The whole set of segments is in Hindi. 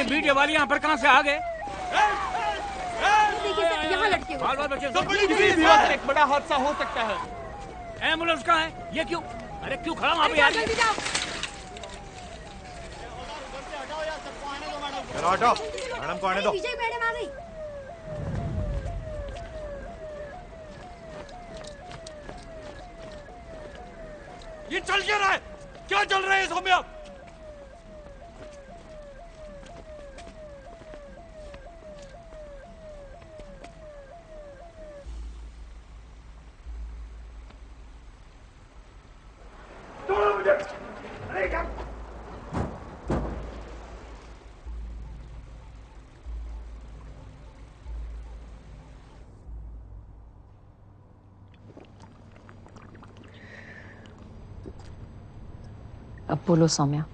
मीडिया वाले यहाँ पर कहाँ से आ गए? देखिए सर, यहाँ लटके हुए। बाल बाल बच्चे एक बड़ा हादसा हो सकता है। एम्बुलेंस कहाँ है? ये क्यों? अरे क्यों खड़ा वहाँ पे यार? जल्दी जाओ। हटो, मैडम को आने दो। विजय मैडम आ गई। ये चल क्या रहा है? क्या चल रहा है सौम्या? अब बोलो सौम्या।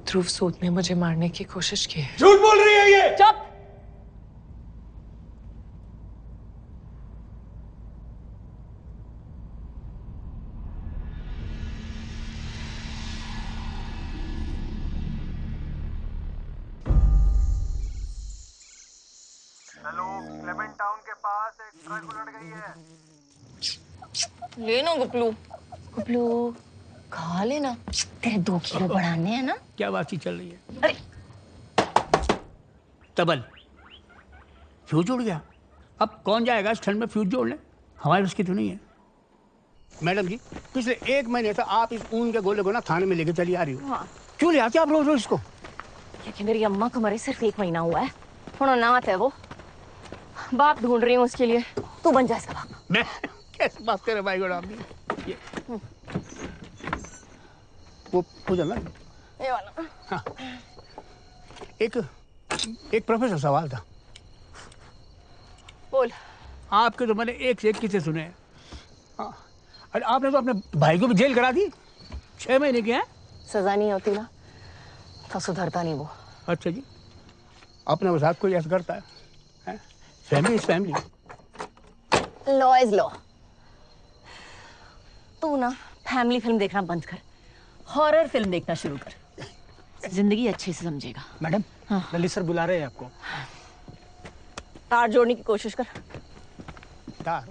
ध्रुव सूद ने मुझे मारने की कोशिश की है। झूठ बोल रही है ये। चुप। हेलो, क्लेमेंट टाउन के पास एक ट्रक उलट गई है। ले ना गुपलू। गुपलू खा लेना, तेरे 2 किलो बढ़ाने हैं ना। क्या बातचीत चल रही है? अरे तबल फ्यूज उड़ गया। अब कौन जाएगा इस ठंड में फ्यूज जोड़ने? हमारे उसकी तो नहीं है। मैडम जी, पिछले 1 महीने से आप इस ऊन के गोले को ना थाने में लेके चली आ रही हो। हाँ। क्यों ले आते आप रोज रोज इसको? क्योंकि मेरी अम्मा को मरे सिर्फ 1 महीना हुआ है। थोड़ा नात है वो, बाप ढूंढ रही हूँ उसके लिए। तू बन जा इसका बाप। मैं कैसे बात करे भाई गोड़ा आपने? ये वो पूजा ना। ये वाला। हाँ। एक प्रोफेसर सवाल था। बोल। आपके तो मैंने एक से एक किस्से सुने हैं। हाँ। अरे आपने तो अपने भाई को भी जेल करा दी। 6 महीने के हैं। सजा नहीं होती ना तो सुधरता नहीं वो। अच्छा जी, अपने साथ कोई ऐसा करता है? Family is family. Law is law. तू ना फैमिली फिल्म देखना बंद कर, हॉरर फिल्म देखना शुरू कर, जिंदगी अच्छे से समझेगा। मैडम, हाँ। ललित सर बुला रहे हैं आपको। तार जोड़ने की कोशिश कर। तार?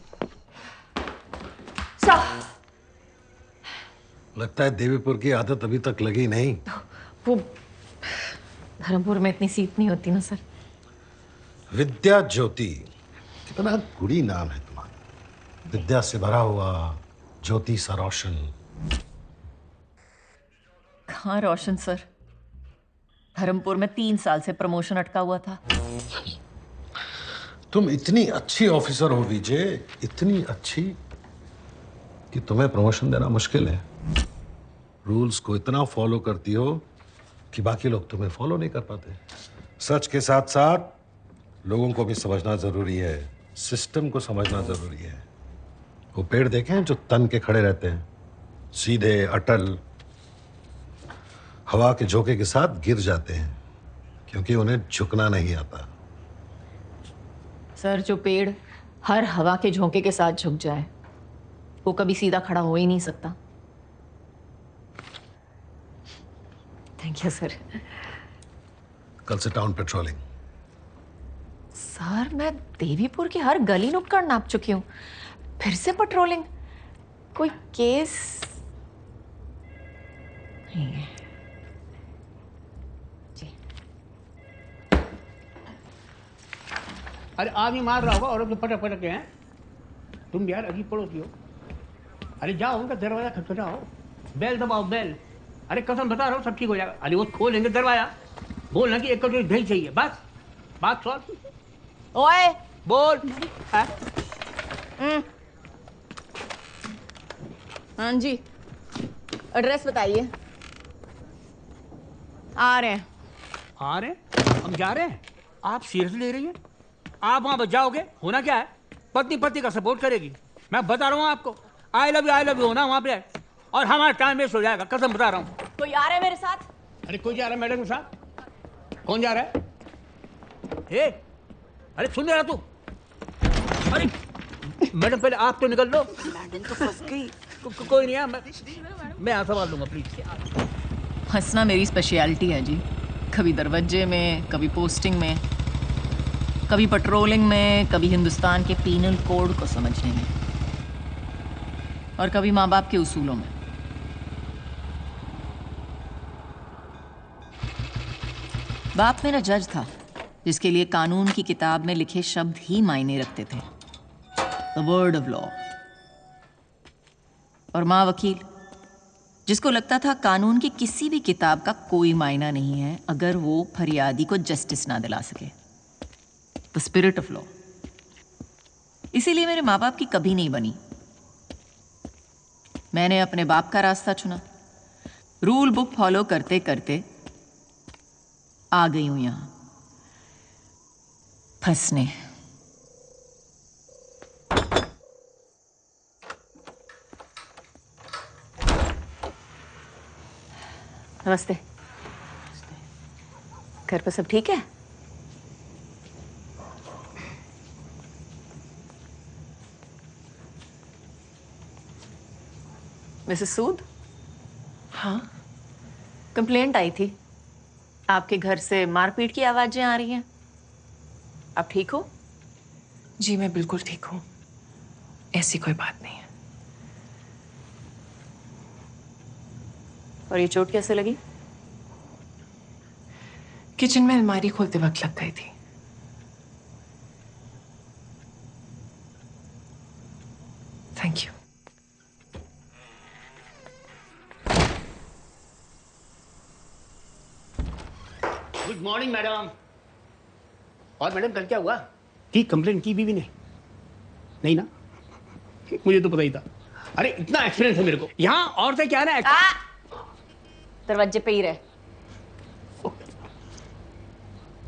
लगता है देवीपुर की आदत अभी तक लगी नहीं। वो धर्मपुर में इतनी सीट नहीं होती ना सर। विद्या ज्योति, कितना गुड़ी नाम है तुम्हारा। विद्या से भरा हुआ, ज्योति सा रोशन। कहाँ रोशन सर? धर्मपुर में 3 साल से प्रमोशन अटका हुआ था। तुम इतनी अच्छी ऑफिसर हो विजय, इतनी अच्छी कि तुम्हें प्रमोशन देना मुश्किल है। रूल्स को इतना फॉलो करती हो कि बाकी लोग तुम्हें फॉलो नहीं कर पाते। सच के साथ साथ लोगों को भी समझना जरूरी है, सिस्टम को समझना जरूरी है। वो पेड़ देखें जो तन के खड़े रहते हैं, सीधे अटल, हवा के झोंके के साथ गिर जाते हैं क्योंकि उन्हें झुकना नहीं आता। सर, जो पेड़ हर हवा के झोंके के साथ झुक जाए वो कभी सीधा खड़ा हो ही नहीं सकता। Thank you sir. कल से टाउन पेट्रोलिंग। सर, मैं देवीपुर की हर गली नुक्कड़ नाप चुकी हूँ, फिर से पेट्रोलिंग? कोई केस नहीं है जी। अरे आदमी मार रहा होगा और तो पटक पटक के हैं। तुम यार अजीब पड़ोसी हो। अरे जाओ उनका दरवाजा खटखटाओ, बेल दबाओ, बेल। अरे कसम बता रहा हूँ सब ठीक हो जाएगा। अरे वो खोलेंगे दरवाजा, बोलना कि 1 कटोरी दही चाहिए, बस बात सॉल्व। ओए बोल। हाँ जी, एड्रेस बताइए। आ रहे हैं। आ रहे हैं? हम जा रहे हैं? आप सीरियस ले रही हैं? आप वहां बच जाओगे? होना क्या है, पत्नी पति का सपोर्ट करेगी। मैं बता रहा हूँ आपको, आई लव यू होना वहां पे, और हमारा टाइम वेस्ट हो जाएगा, कसम बता रहा हूँ। कोई आ रहा है मेरे साथ? अरे कोई जा रहा है मैडम के साथ? कौन जा रहा है? हे, अरे सुन रहा तू? अरे मैडम पहले आप तो निकल लो। मैडम तो फंस गई। कोई नहीं है, मैं यहाँ संभाल लूंगा, प्लीज। फंसना मेरी स्पेशलिटी है जी। कभी दरवाजे में, कभी पोस्टिंग में, कभी पेट्रोलिंग में, कभी हिंदुस्तान के पीनल कोड को समझने में, और कभी माँ बाप के उसूलों में। बाप मेरा जज था, जिसके लिए कानून की किताब में लिखे शब्द ही मायने रखते थे, द वर्ड ऑफ लॉ। और माँ वकील, जिसको लगता था कानून की किसी भी किताब का कोई मायना नहीं है अगर वो फरियादी को जस्टिस ना दिला सके, द स्पिरिट ऑफ लॉ। इसीलिए मेरे माँ बाप की कभी नहीं बनी। मैंने अपने बाप का रास्ता चुना, रूल बुक फॉलो करते करते आ गई हूं यहां फंसने। नमस्ते। घर पे सब ठीक है? मिसेस सूद? हाँ, कंप्लेंट आई थी, आपके घर से मारपीट की आवाजें आ रही हैं। आप ठीक हो? जी मैं बिल्कुल ठीक हूँ, ऐसी कोई बात नहीं है। और ये चोट कैसे लगी? किचन में अलमारी खोलते वक्त लग गई थी। Thank you. Good morning madam. और मैडम कल क्या हुआ? की कंप्लेन की बीवी ने? नहीं ना? मुझे तो पता ही था। अरे इतना एक्सपीरियंस है मेरे को। यहाँ औरतें क्या ना दरवाजे पे ही रहे।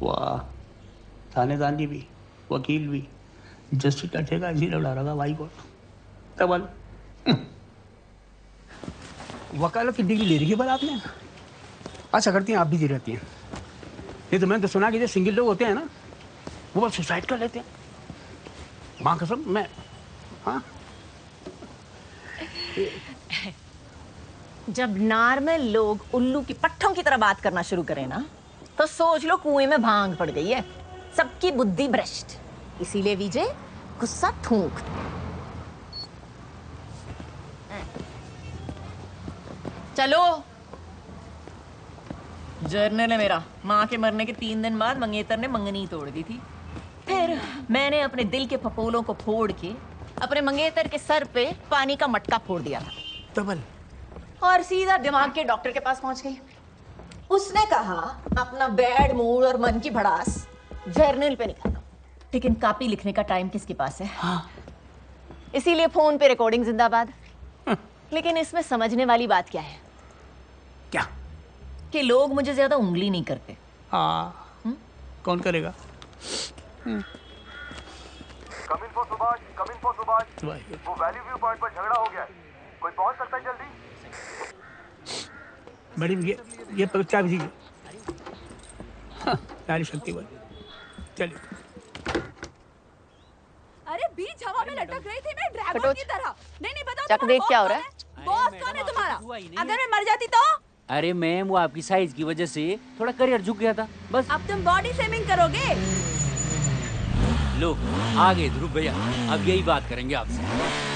वाह, थानेदार भी, वकील भी, जस्टिस का ठेका इसी लड़ा रहा भाई को। तबल वकालत की डिग्री ले रही है पर आपने? अच्छा करती हैं आप भी, दे रहती हैं। नहीं तो मैंने तो सुना कि जो सिंगल लोग होते हैं ना, वो बस सुसाइड कर लेते हैं। माँ कसम मैं, हाँ। जब नॉर्मल लोग उल्लू की पट्ठों की तरह बात करना शुरू करें ना, तो सोच लो कुएं में भांग पड़ गई है। सबकी बुद्धि भ्रष्ट। इसीलिए विजय गुस्सा थूक। चलो। जर्नल है मेरा। माँ के मरने के 3 दिन बाद मंगेतर ने मंगनी तोड़ दी थी। फिर मैंने अपने दिल के फपोलों को फोड़ के अपने मंगेतर के सर पे पानी का मटका फोड़ दिया था। तबल और सीधा दिमाग के डॉक्टर के पास पहुंच गई। उसने कहा अपना बैड मूड और मन की भड़ास जर्नल पे निकालो, लेकिन कॉपी लिखने का टाइम किसके पास है? हाँ। इसीलिए फोन पे रिकॉर्डिंग जिंदाबाद। लेकिन इसमें समझने वाली बात क्या है? क्या? कि लोग मुझे ज्यादा उंगली नहीं करते। हाँ। कौन करेगा? Coming for Subhash, coming for Subhash. वो वैली व्यू पॉइंट पर झगड़ा हो गया है, कोई पहुंच सकता है जल्दी? मैडम ये परीक्षा भी दीजिए। हाँ, नारी शक्ति बल। चलिए। अरे बीच हवा में लटक रही थी मैं ड्रैगन की तरह। नहीं बताओ। चक देख क्या हो रहा है? बॉस कौन है तुम्हारा? अगर मैं मर जाती तो? अरे मैम, वो आपकी साइज की वजह से थोड़ा करियर झुक गया था बस। अब तुम बॉडी शेमिंग करोगे? लो आ गए ध्रुव भैया, अब यही बात करेंगे आपसे।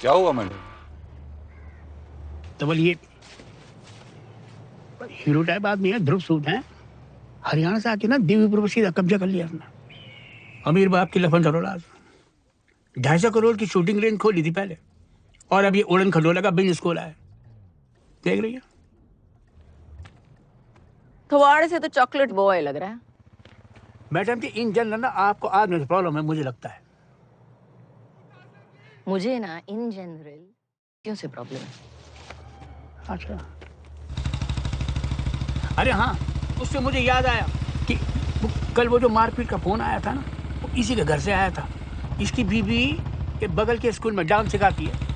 क्या हुआ मैडम? तबल ये हीरो टाइप आदमी है, ध्रुव सूद है, हरियाणा से आके ना देवीपुर पर सीधा कब्जा कर लिया अपना। अमीर बाप की लफन औलाद। 250 करोड़ की शूटिंग रेंज खोली थी पहले, और अब ये उड़न खटोला का बिजनेस खोला है। देख रही है? थोड़े से तो चॉकलेट बॉय लग रहा है। मैडम जी इन जनरल ना आपको आज में प्रॉब्लम है, मुझे लगता है। मुझे ना इन जनरल क्यों से प्रॉब्लम है? अच्छा। अरे हाँ, उससे मुझे याद आया कि कल वो जो मारपीट का फोन आया था ना, वो इसी के घर से आया था। इसकी बीवी के बगल के स्कूल में डांस सिखाती है।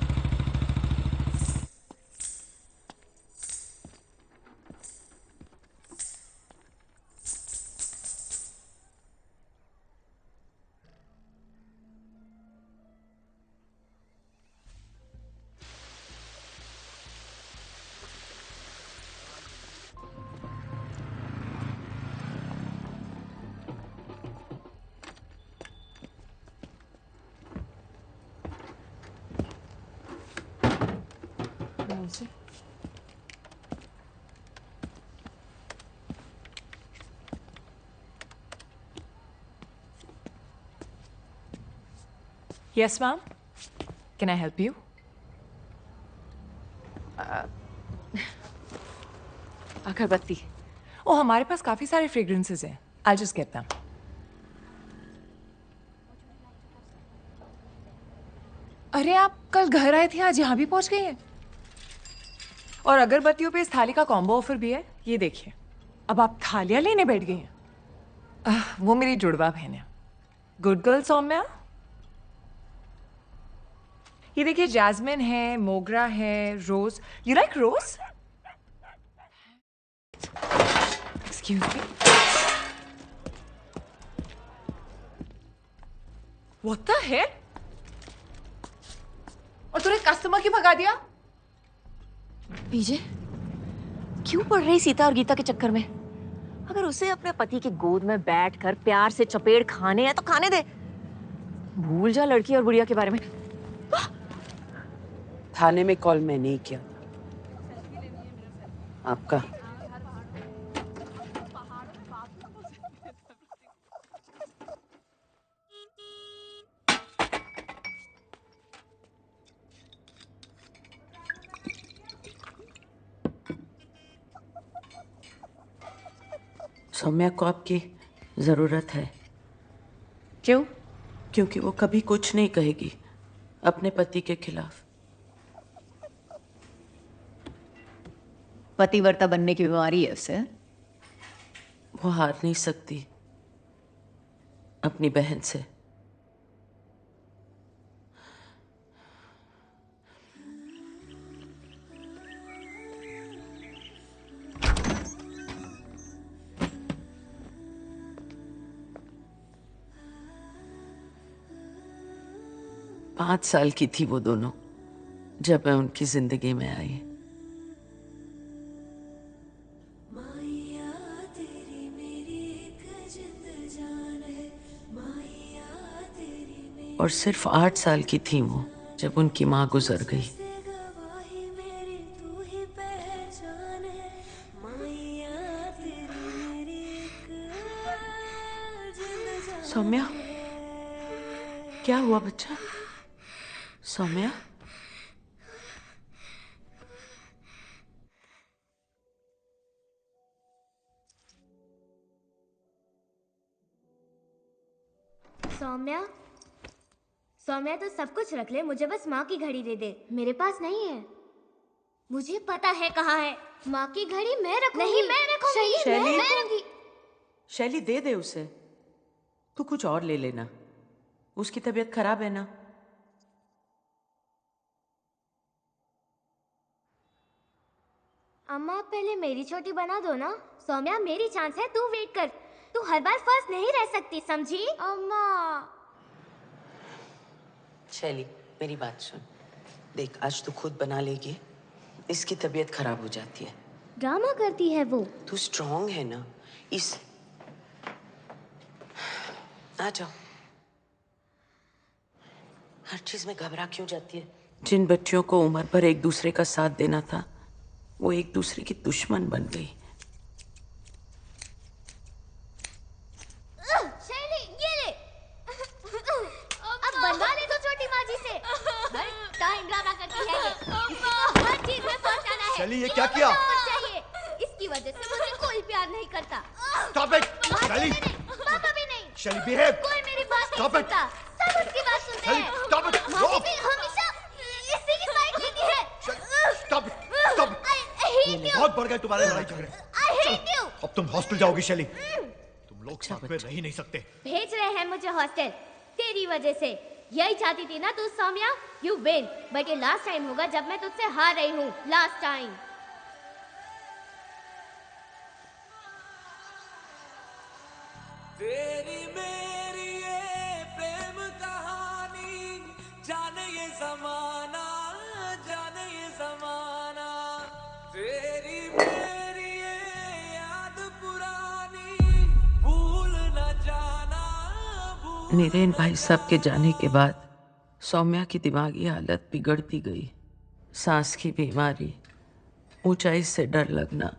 से। Yes, ma'am. Can I help you? अगरबत्ती। ओ, हमारे पास काफी सारे फ्रेग्रेंसेस हैं। I'll just get them. अरे आप कल घर आए थे, आज यहाँ भी पहुंच गई हैं। और अगरबत्तियों पे इस थाली का कॉम्बो ऑफर भी है, ये देखिए। अब आप थालियां लेने बैठ गई हैं। वो मेरी जुड़वा बहन है। Good girl Saumya. ये देखिए, जैस्मिन है, मोगरा है, rose. You like rose? Excuse me. What the hell? और तूने कस्टमर क्यों भगा दिया? पीजे, क्यों पड़ रही सीता और गीता के चक्कर में? अगर उसे अपने पति की गोद में बैठकर प्यार से चपेट खाने हैं तो खाने दे। भूल जा लड़की और बुढ़िया के बारे में। थाने में कॉल मैंने ही किया, आपका। सौम्या को आपकी जरूरत है। क्यों? क्योंकि वो कभी कुछ नहीं कहेगी अपने पति के खिलाफ। पतिव्रता बनने की बीमारी है उसे। वो हार नहीं सकती अपनी बहन से। पाँच साल की थी वो दोनों जब मैं उनकी जिंदगी में आई। और सिर्फ 8 साल की थी वो जब उनकी माँ गुजर गई। सौम्या, क्या हुआ बच्चा? सौम्या, सौम्या, सौम्या तो सब कुछ रख ले, मुझे बस माँ की घड़ी दे दे। मेरे पास नहीं है। मुझे पता है कहाँ है। माँ की घड़ी मैं रखूंगी। नहीं, मैं रखूंगी। मैं रखूंगी। शैली दे दे उसे। तू कुछ और ले लेना, उसकी तबीयत खराब है ना। अम्मा, पहले मेरी छोटी बना दो ना। सौम्या, मेरी चांस है, तू वेट कर। तू हर बार फर्स्ट नहीं रह सकती, समझी? अम्मा। शैली, मेरी बात सुन। देख, आज तू खुद बना लेगी, इसकी तबीयत खराब हो जाती है। ड्रामा करती है वो। तू स्ट्रांग है ना, इस आ जाओ। हर चीज में घबरा क्यों जाती है? जिन बच्चियों को उम्र भर एक दूसरे का साथ देना था, वो एक दूसरे की दुश्मन बन गई। शैली, ये ले। अब बनवा ले तो छोटी माँ जी से। हर टाइम ड्रामा करती है ये। इसे तो हर चीज में फंसाना है। शैली, ये क्या किया? चाहिए। इसकी वजह से मुझे कोई प्यार नहीं करता। Stop it! शैली! पापा भी नहीं। शैली, behave! कोई मेरी बात नहीं Stop it! सुनता। सब उसकी बात सुनते हैं। शैली, stop it! मम्मी भी हमेशा इसी की साइड लेती है। Stop it! Stop it! I hate you. बहुत बढ़ गए तुम्हारे लड़ाई झगड़े। I hate you. अब तुम हॉस्टल जाओगी शैली। तुम लोग साथ में रह ही नहीं सकते। भेज रहे हैं मुझे हॉस्टल तेरी वजह से। यही चाहती थी ना तू सौम्या? यू विन, बट ये लास्ट टाइम होगा जब मैं तुझसे हार रही हूँ। Last time. तेरी मेरी ये प्रेम कहानी, जाने ये जमाना, जाने ये जमाना। तेरी मेरी ये याद पुरानी, भूल न जाना। नीरेन भाई साहब के जाने के बाद सौम्या की दिमागी हालत बिगड़ती गई। सांस की बीमारी, ऊंचाई से डर लगना।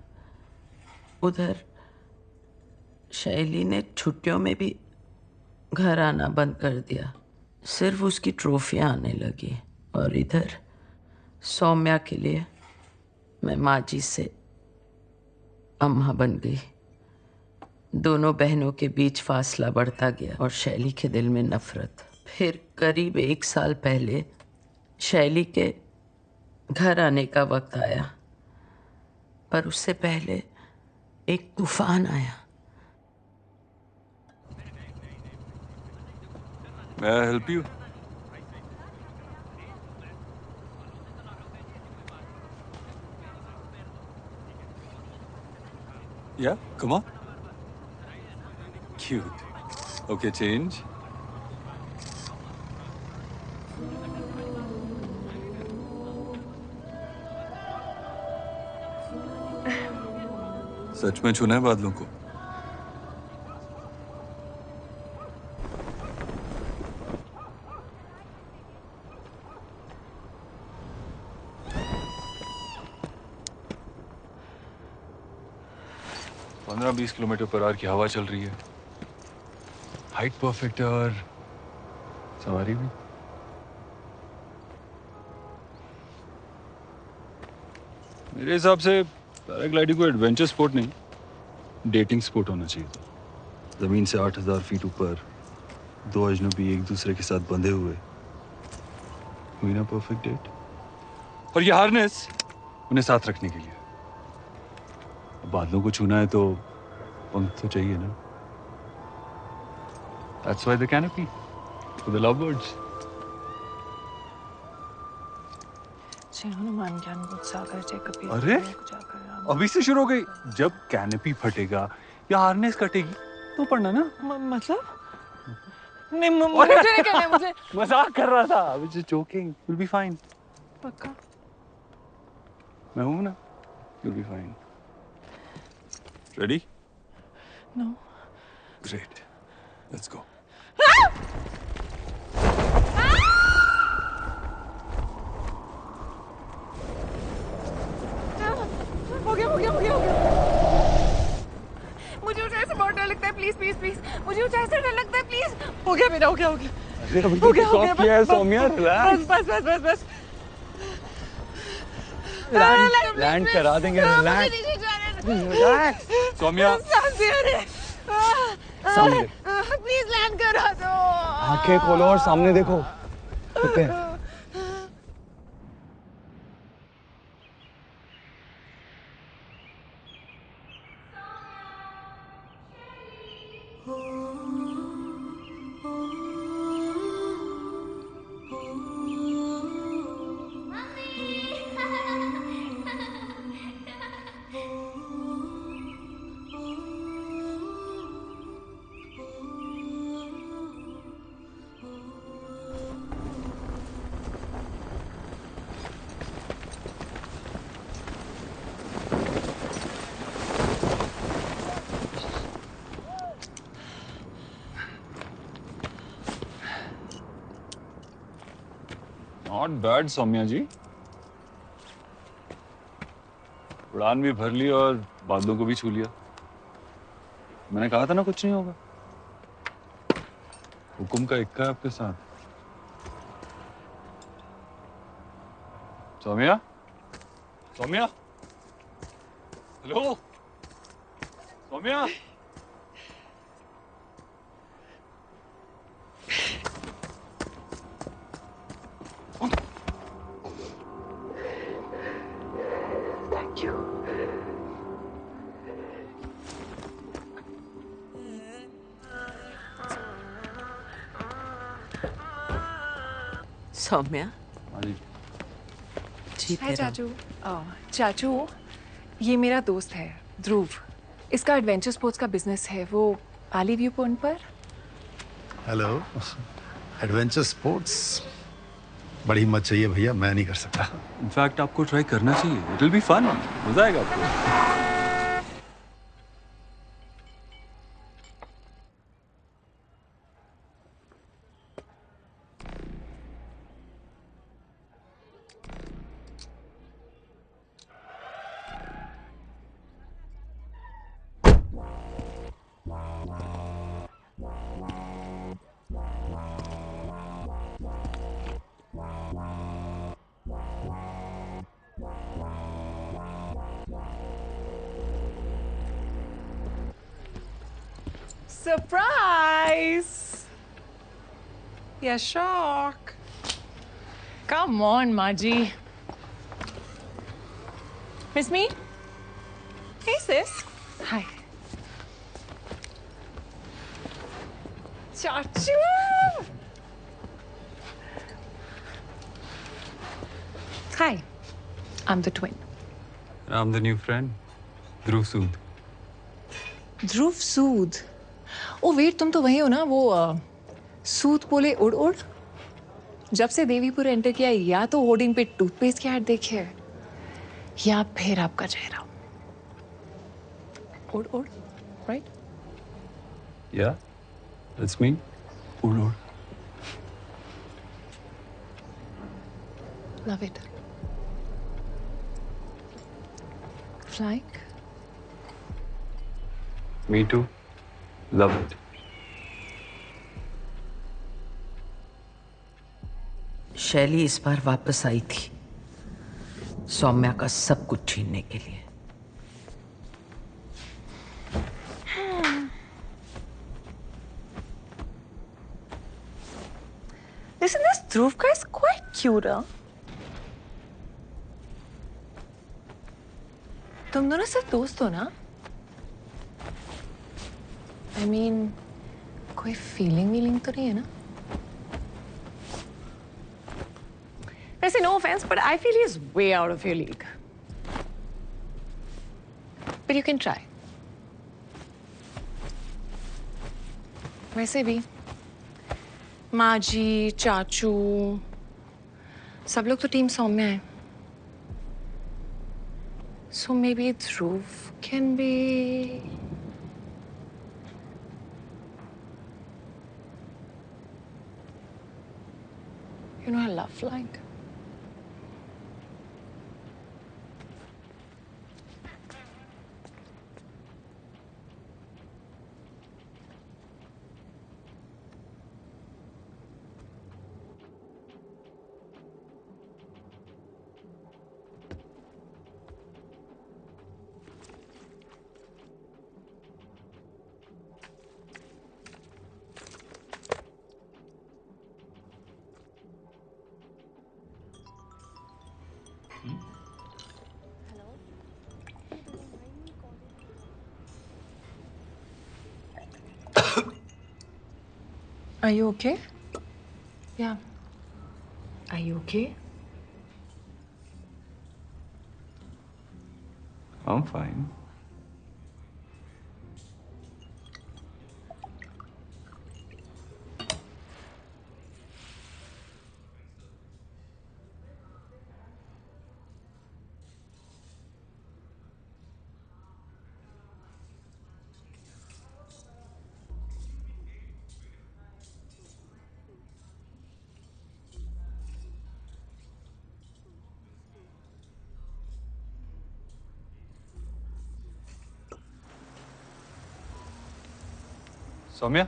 उधर शैली ने छुट्टियों में भी घर आना बंद कर दिया, सिर्फ उसकी ट्रॉफियां आने लगी। और इधर सौम्या के लिए मैं माँ जी से अम्मा बन गई। दोनों बहनों के बीच फासला बढ़ता गया और शैली के दिल में नफरत। फिर करीब 1 साल पहले शैली के घर आने का वक्त आया, पर उससे पहले एक तूफान आया। May I help you? Yeah, come on. Cute. Okay, change. सच में छूना है बादलों को? पंद्रह 20 किलोमीटर पर आवर की हवा चल रही है, हाइट परफेक्ट है और सवारी भी। मेरे हिसाब से पैराग्लाइडिंग को एडवेंचर स्पोर्ट नहीं, डेटिंग स्पोर्ट होना चाहिए था। जमीन से 8000 फीट ऊपर 2 अजनबी एक दूसरे के साथ बंधे हुए, हुई ना परफेक्ट डेट। और ये हार्नेस उन्हें साथ रखने के लिए। बादलों को छूना है तो पंख तो चाहिए ना। That's why the canopy for the lovebirds. जय हनुमान ज्ञान गुण सागर जय कपीस अरे अभी से शुरू हो गई। जब कैनपी फटेगा या हार्नेस कटेगी तो पढ़ना ना। मतलब नहीं, मुझे नहीं करना है, मुझे मजाक कर रहा था। I was just joking. You'll be fine. पक्का? मैं हूं ना। You'll be fine. Ready? No. Great. Let's go. हो गया। मुझे ऊंचाई से बहुत डर लगता है, प्लीज प्लीज प्लीज। मुझे ऊंचाई से डर लगता है, प्लीज। हो गया मेरा, हो गया। अरे अभी तो किक किया है सौम्या। बस। लैंड करा देंगे। रिलैक्स सौम्या। प्लीज लैंड करा दो। आंखें खोलो और सामने देखो। ठीक है। नॉट बैड सौम्या जी। उड़ान भी भर ली और बादलों को भी छू लिया। मैंने कहा था ना कुछ नहीं होगा। हुक्म का इक्का है आपके साथ। सौम्या, सौम्या, हेलो सौम्या। सौम्या जी। हाय चाचू। चाचू, ये मेरा दोस्त है ध्रुव। इसका एडवेंचर स्पोर्ट्स का बिजनेस है, वो आली व्यू पॉइंट पर। हेलो। एडवेंचर स्पोर्ट्स बड़ी हिम्मत चाहिए भैया, मैं नहीं कर सकता। इनफैक्ट आपको ट्राई करना चाहिए। It will be fun. मजा आएगा आपको। Surprise! Yeah, shock. Come on, Maji. Miss me? Hey, sis. Hi. Chachu! Hi. I'm the twin. I'm the new friend, Dhruv Sood. Dhruv Sood. Oh wait, तुम तो वही हो ना, वो सूद बोले उड़ उड़। जब से देवीपुर एंटर किया, या तो होर्डिंग पे टूथपेस्ट की ऐड देखी है, या फिर आपका चेहरा। उड़ उड़, राइट? Yeah, that's me. उड़ उड़. Love it. Flying? Me too. Love it. शैली इस बार वापस आई थी सौम्या का सब कुछ छीनने के लिए। Listen, this Dhruv guy is quite cute, huh? तुम दोनों सिर्फ दोस्त हो ना? I mean, कोई फीलिंग तो नहीं है ना? वैसे no offense, but I feel he's way out of your league. But you can try. वैसे भी माजी, चाचू, सब लोग तो टीम सौम्या है. So maybe Dhruv can be. You know, I love flying. Are you okay? Yeah. Are you okay? I'm fine. Saumya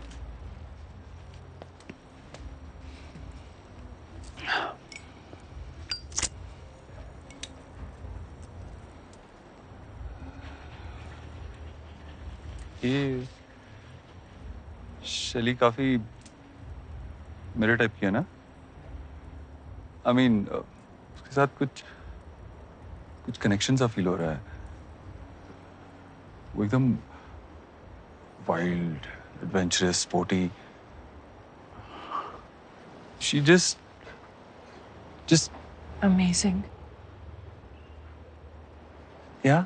ये शैली काफी मेरे टाइप की है ना? I mean, उसके साथ कुछ कनेक्शन सा फील हो रहा है. वो एकदम wild, adventurous, sporty. She just Amazing. yeah.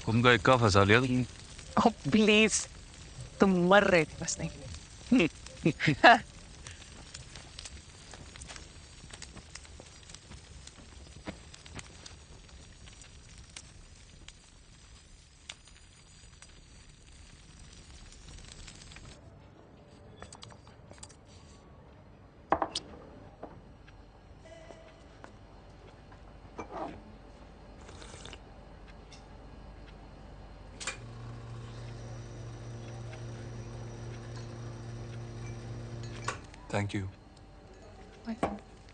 तुम का इक्का फंसा लिया तुमने. Oh, please. तुम मर रहे थे बस नहीं. Thank you.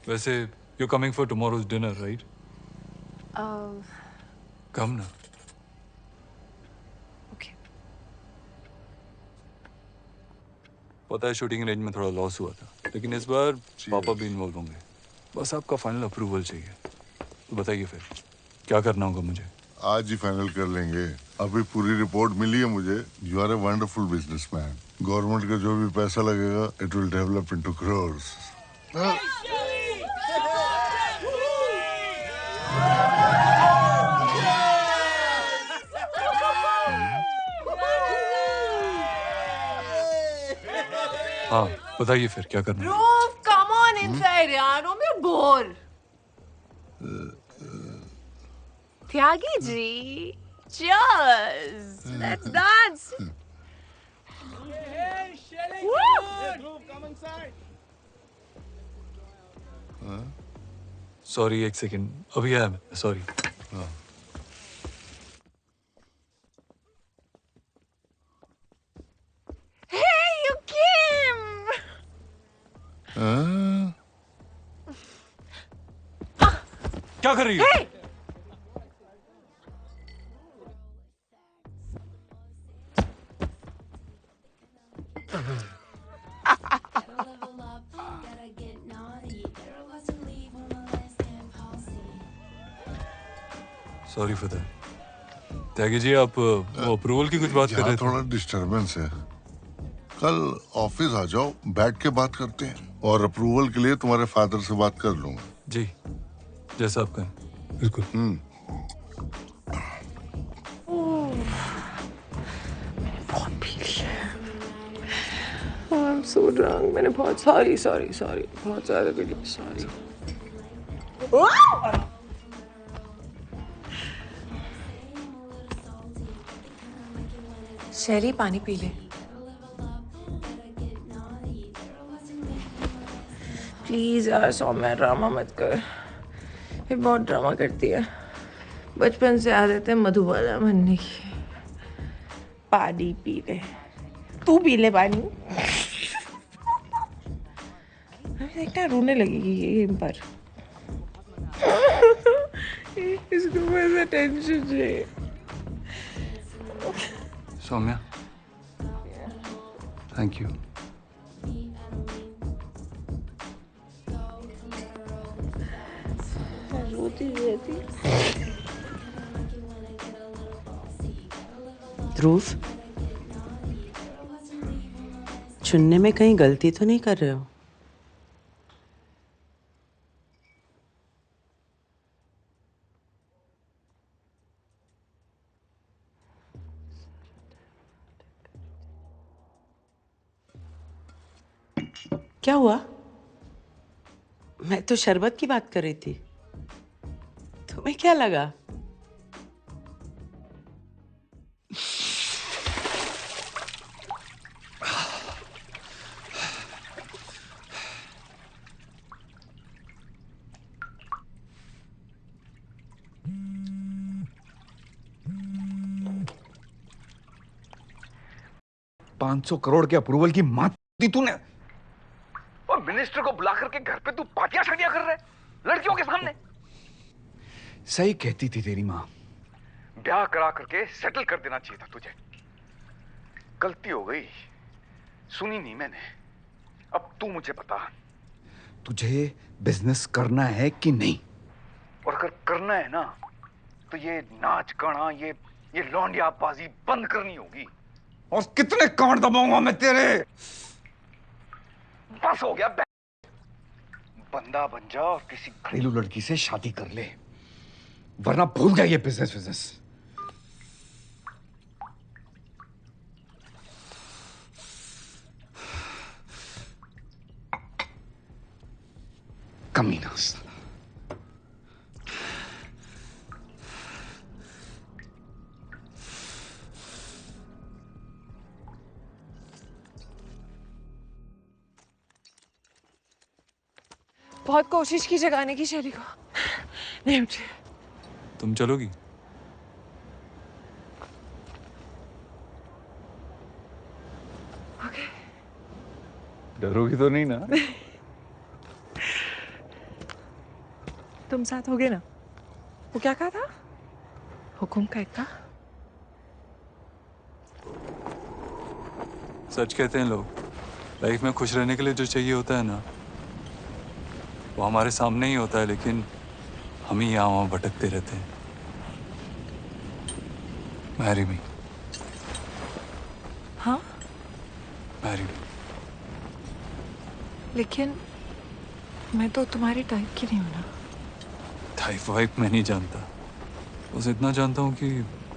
वैसे you're coming for tomorrow's dinner, right? Come ना. Okay. पता है शूटिंग रेंज में थोड़ा लॉस हुआ था, लेकिन इस बार पापा भी इन्वॉल्व होंगे। बस आपका फाइनल अप्रूवल चाहिए। तो बताइए फिर क्या करना होगा मुझे? आज ही फाइनल कर लेंगे। अभी पूरी रिपोर्ट मिली है मुझे। You are a wonderful businessman. Government का जो भी पैसा लगेगा it will develop into crores. हाँ बताइए फिर क्या करना है? Dhruv, come on inside, yaar. Don't be a bore. Tyagi ji, cheers. Let's dance. Hey, Shelly, Woo! come inside. Sorry एक सेकंड, अभी आया मैं। सॉरी। Hey, you came. क्या कर रही हो? Hey. Sorry for that. Tyagi ji आप वो अप्रूवल की कुछ बात कर रहे थे? थोड़ा डिस्टरबेंस है। कल ऑफिस आ जाओ, बैठ के बात करते हैं। और अप्रूवल के लिए तुम्हारे फादर से बात कर लूंगा। जी जैसा आप कहें। बिल्कुल। बहुत पी लिया। I'm so drunk. मैंने बहुत सॉरी बहुत ज़्यादा पी लिया। सॉरी। शैली पानी पी ले। प्लीज यार सौम्या ड्रामा मत कर। ये बहुत ड्रामा करती है। बचपन से आदत है मधुबाला बनने की। पानी पी ले। तू पी ले पानी। देखना रोने लगेगी ये इन पर। इसको बस अटेंशन चाहिए। Saumya thank you. रोती रहती। ध्रुव, चुनने में कहीं गलती तो नहीं कर रहे हो? क्या हुआ? मैं तो शरबत की बात कर रही थी। तुम्हें क्या लगा? $500 के अप्रूवल की मात दी तूने, और मिनिस्टर को बुला करके घर पे तू पार्टियां शादियां कर रहे लड़कियों के सामने। सही कहती थी तेरी माँ, ब्याह करा करके सेटल कर देना चाहिए था तुझे। गलती हो गई, सुनी नहीं मैंने। अब तू मुझे बता, तुझे बिजनेस करना है कि नहीं? और अगर करना है ना तो ये नाच गाना, ये लौंडियाबाजी बंद करनी होगी। और कितने कांड दबाऊंगा मैं तेरे। बस हो गया। बंदा बन जा और किसी घरेलू लड़की से शादी कर ले, वरना भूल जाइए बिजनेस। कमीना साला। बहुत कोशिश की जगाने की शैली को, नहीं उठी। तुम चलोगी? ओके। डरोगी तो नहीं ना? तुम साथ हो गए ना? वो क्या कहा था? हुकुम का इक्का? सच कहते हैं लोग, लाइफ में खुश रहने के लिए जो चाहिए होता है ना, वो हमारे सामने ही होता है, लेकिन हम ही यहाँ वहाँ भटकते रहते हैं। Marry me. हाँ? Marry me. लेकिन मैं तो तुम्हारे टाइप की नहीं हूं ना। टाइप वाइप मैं नहीं जानता, बस इतना जानता हूँ कि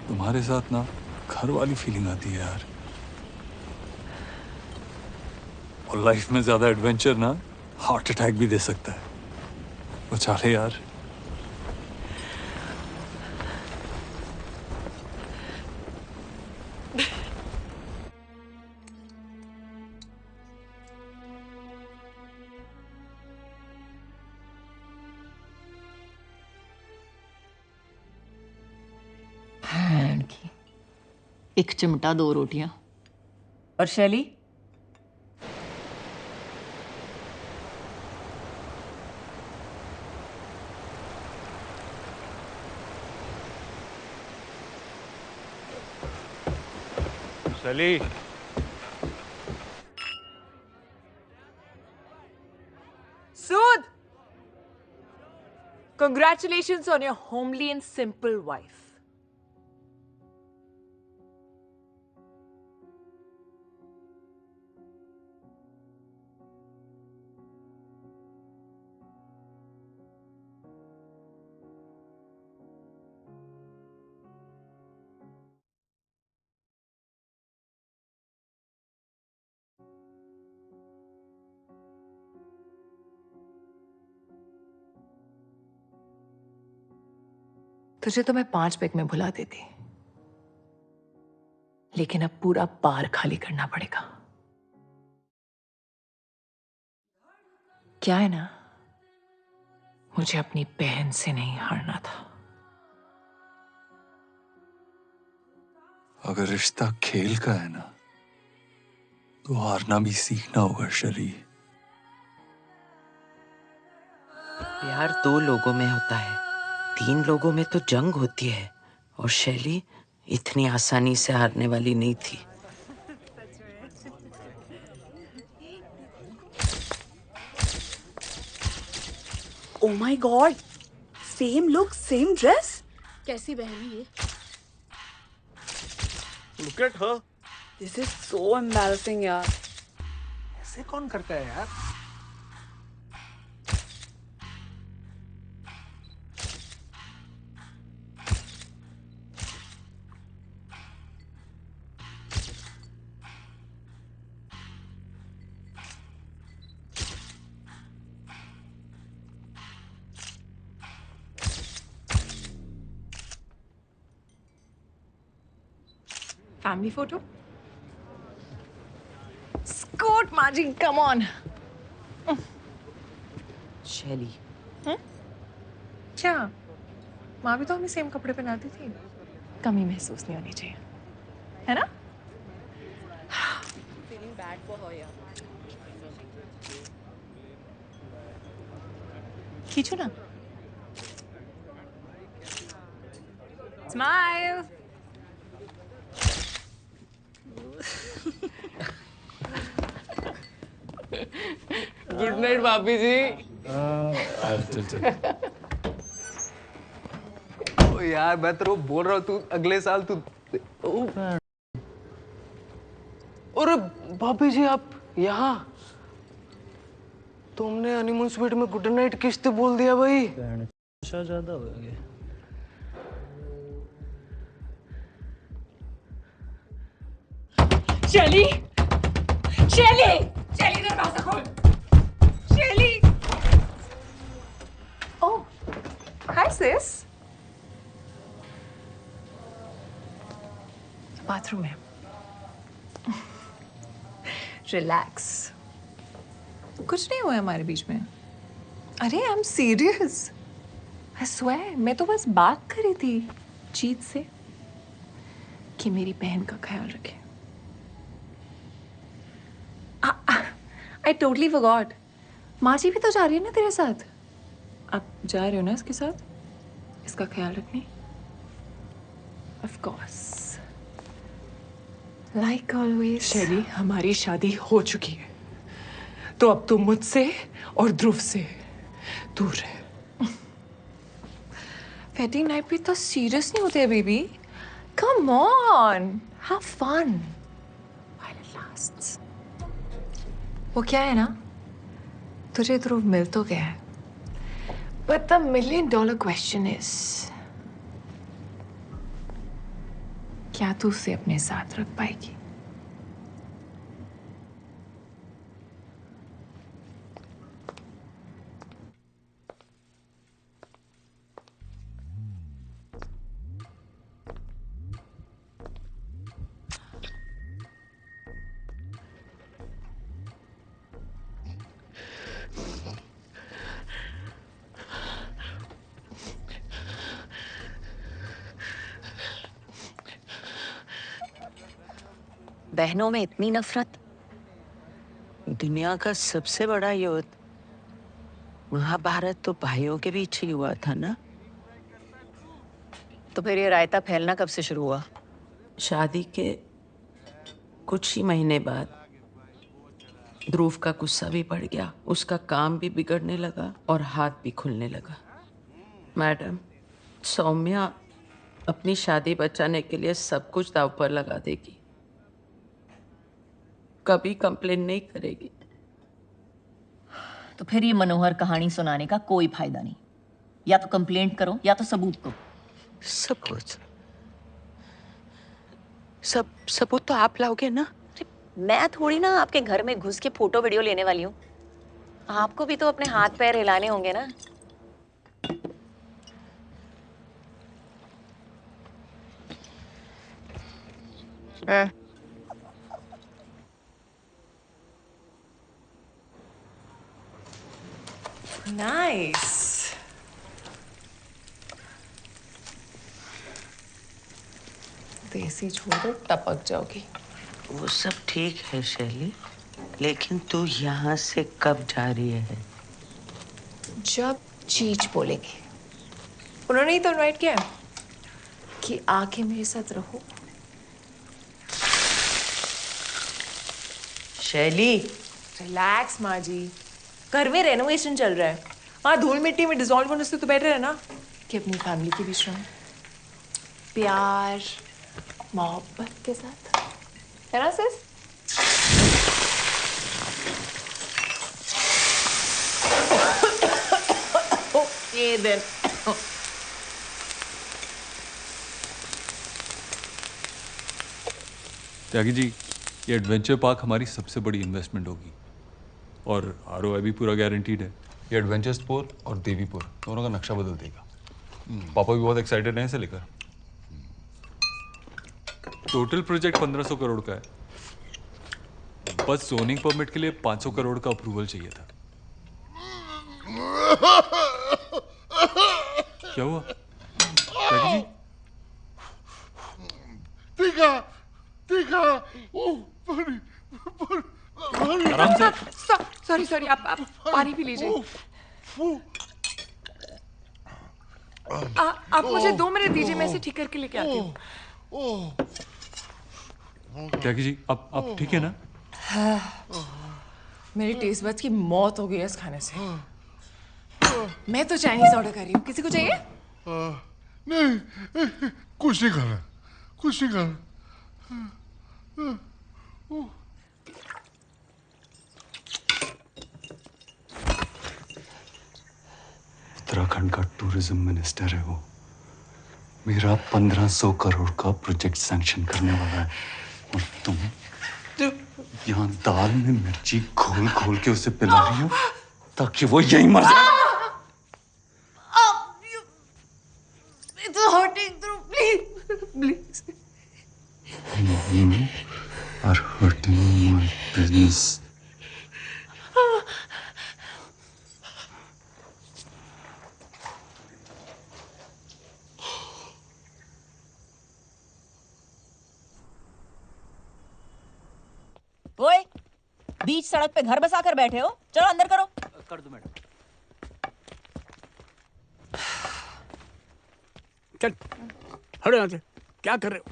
तुम्हारे साथ ना घर वाली फीलिंग आती है यार। और लाइफ में ज्यादा एडवेंचर ना हार्ट अटैक भी दे सकता है। वो चाहे यार। भैन की एक चिमटा 2 रोटियां। और शैली? शैली। Sood! Congratulations on your homely and simple wife. तुझे तो मैं 5 पैक में भुला देती, लेकिन अब पूरा बार खाली करना पड़ेगा। क्या है ना, मुझे अपनी बहन से नहीं हारना था। अगर रिश्ता खेल का है ना, तो हारना भी सीखना होगा शरी। प्यार 2 लोगों में होता है, 3 लोगों में तो जंग होती है। और शैली इतनी आसानी से हारने वाली नहीं थी। Oh my God! Same look, same dress. कैसी बहन है ये? Look at her. This is so embarrassing यार। ऐसे कौन करता है यार? Family photo? Scoot, Margie, come on. शैली। क्या? माँ भी तो हमें सेम कपड़े पहनाती थी। कमी महसूस नहीं होनी चाहिए, है ना? Feeling bad for her यार। खींचो ना। Smile. गुड नाइट भाभी जी। चल चल। ओ यार मैं तो बोल रहा हूँ तू अगले साल तू। और भाभी जी आप यहाँ? तुमने हनीमून स्वीट में गुड नाइट किस तो बोल दिया भाई। ज्यादा हो गया। शैली, शैली, शैली दरवाजा खोल। शैली। Oh, hi sis. बाथरूम में। रिलैक्स। कुछ नहीं हुआ हमारे बीच में। अरे I am serious. I swear, मैं तो बस बात करी थी जीत से कि मेरी बहन का ख्याल रखे। I totally forgot. माँ जी भी तो जा रही है ना तेरे साथ। आप जा रहे हो ना इसके साथ, इसका ख्याल रखने? Of course, like always. शैली, हमारी शादी हो चुकी है, तो अब तू मुझसे और ध्रुव से दूर रह। वेडिंग नाइट पे तो सीरियस नहीं होते baby. Come on, have fun while it lasts. वो क्या है ना, तुझे ध्रुव मिल तो गया है, बट द $1,000,000 क्वेश्चन इज, क्या तू उसे अपने साथ रख पाएगी? बहनों में इतनी नफरत। दुनिया का सबसे बड़ा युद्ध महाभारत तो भाइयों के बीच ही हुआ था ना। तो फिर ये रायता फैलना कब से शुरू हुआ? शादी के कुछ ही महीने बाद ध्रुव का गुस्सा भी बढ़ गया, उसका काम भी बिगड़ने लगा और हाथ भी खुलने लगा। मैडम, सौम्या अपनी शादी बचाने के लिए सब कुछ दांव पर लगा देगी, कभी कंप्लेन नहीं करेगी। तो फिर ये मनोहर कहानी सुनाने का कोई फायदा नहीं। या तो कंप्लेंट करो या तो सबूत दो। सबूत तो आप लाओगे ना? मैं थोड़ी ना आपके घर में घुस के फोटो वीडियो लेने वाली हूँ। आपको भी तो अपने हाथ पैर हिलाने होंगे ना। नाइस। देसी छोड़ो, टपक जाओगी। वो सब ठीक है शैली, लेकिन तू यहाँ से कब जा रही है? जब चीज बोलेंगे। उन्होंने ही तो इनवाइट किया है कि आके मेरे साथ रहो। शैली, रिलैक्स माँ जी, घर में रेनोवेशन चल रहा है। वहाँ धूल मिट्टी में डिसॉल्व होने से तो बेटर है ना कि अपनी फैमिली के बीच रहो, प्यार मोहब्बत के साथ, है ना सिस? ये दिन त्यागी जी, ये एडवेंचर पार्क हमारी सबसे बड़ी इन्वेस्टमेंट होगी और आरओआई भी पूरा गारंटीड है। ये एडवेंचर्सपुर और देवीपुर दोनों का नक्शा बदल देगा। पापा भी बहुत एक्साइटेड हैं इसे लेकर। टोटल प्रोजेक्ट 1500 करोड़ का है, बस जोनिंग परमिट के लिए 500 करोड़ का अप्रूवल चाहिए था। क्या हुआ त्यागी जी? तीखा आराम से। सॉरी, आप पानी पी लीजिए। आप मुझे 2 मिनट दीजिए, मैं इसे ठीक करके लेके आती हूँ। त्यागी जी, आप ठीक है ना? मेरी टेस्ट बड्स की मौत हो गई है इस खाने से। मैं तो चाइनीज ऑर्डर कर रही हूँ, किसी को चाहिए? नहीं, कुछ नहीं खाना। उत्तराखंड का टूरिज्म मिनिस्टर है वो। मेरा 1500 करोड़ का प्रोजेक्ट सैंक्शन करने वाला है और तुम यहाँ दाल में मिर्ची घोल घोल के उसे पिला रही हो ताकि वो यहीं मर जाए। It's hurting through, please. You are hurting my business. ओए, बीच सड़क पे घर बसा कर बैठे हो, चलो अंदर करो। कर दो मैडम। चल हटो यहाँ से, क्या कर रहे हो?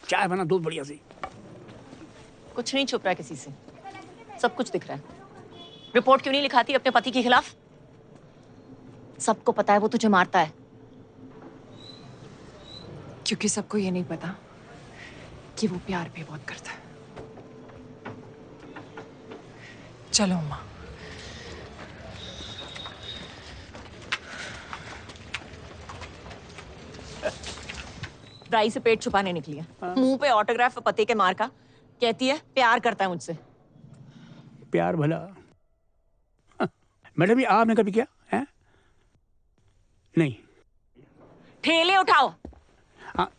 चाय बना दो बढ़िया सी। कुछ नहीं छुप रहा है किसी से, सब कुछ दिख रहा है। रिपोर्ट क्यों नहीं लिखाती अपने पति के खिलाफ? सबको पता है वो तुझे मारता है। क्योंकि सबको ये नहीं पता कि वो प्यार भी बहुत करता है। चलो माँ। राई से पेट छुपाने निकली है, मुंह पे ऑटोग्राफ पति के मार का, कहती है प्यार करता है मुझसे। प्यार भला। मैडम ये आपने कभी किया है? नहीं। ठेले उठाओ। हाँ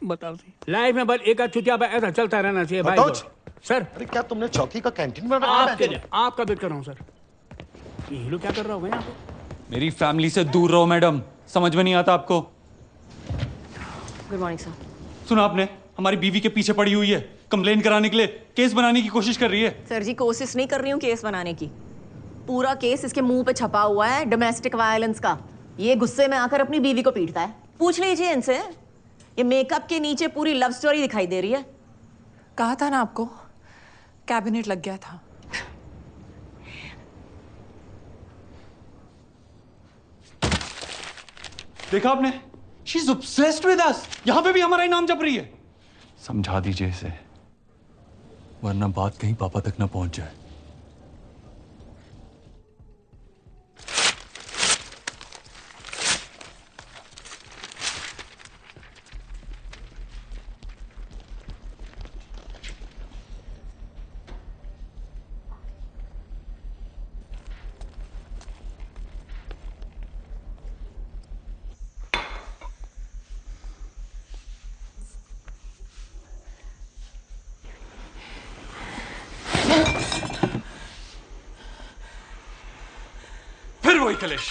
बताओ लाइफ में बस एक आध चुतिया ऐसा चलता रहना चाहिए भाई। सर अरे क्या तुमने चौकी का कैंटीन में आपके लिए आपका वेट कर रहा हूँ सर। ये हीरो क्या कर रहा होगा यहाँ पे? मेरी फैमिली से दूर रहो मैडम, समझ में नहीं आता आपको? Good morning sir. सुना आपने, हमारी बीवी के पीछे पड़ी हुई है, कंप्लेन कराने के लिए केस बनाने की कोशिश कर रही है। सर जी कोशिश नहीं कर रही हूँ केस बनाने की, पूरा केस इसके मुंह पे छपा हुआ है डोमेस्टिक वायलेंस का। ये गुस्से में आकर अपनी बीवी को पीटता है। पूछ लीजिए इनसे, ये मेकअप के नीचे पूरी लव स्टोरी दिखाई दे रही है। कहा था ना आपको, कैबिनेट लग गया था। देखा आपने, she is obsessed with us. यहां पे भी हमारा ही नाम जप रही है। समझा दीजिए इसे, वरना बात कहीं पापा तक ना पहुंच जाए। फिर वही कलेश।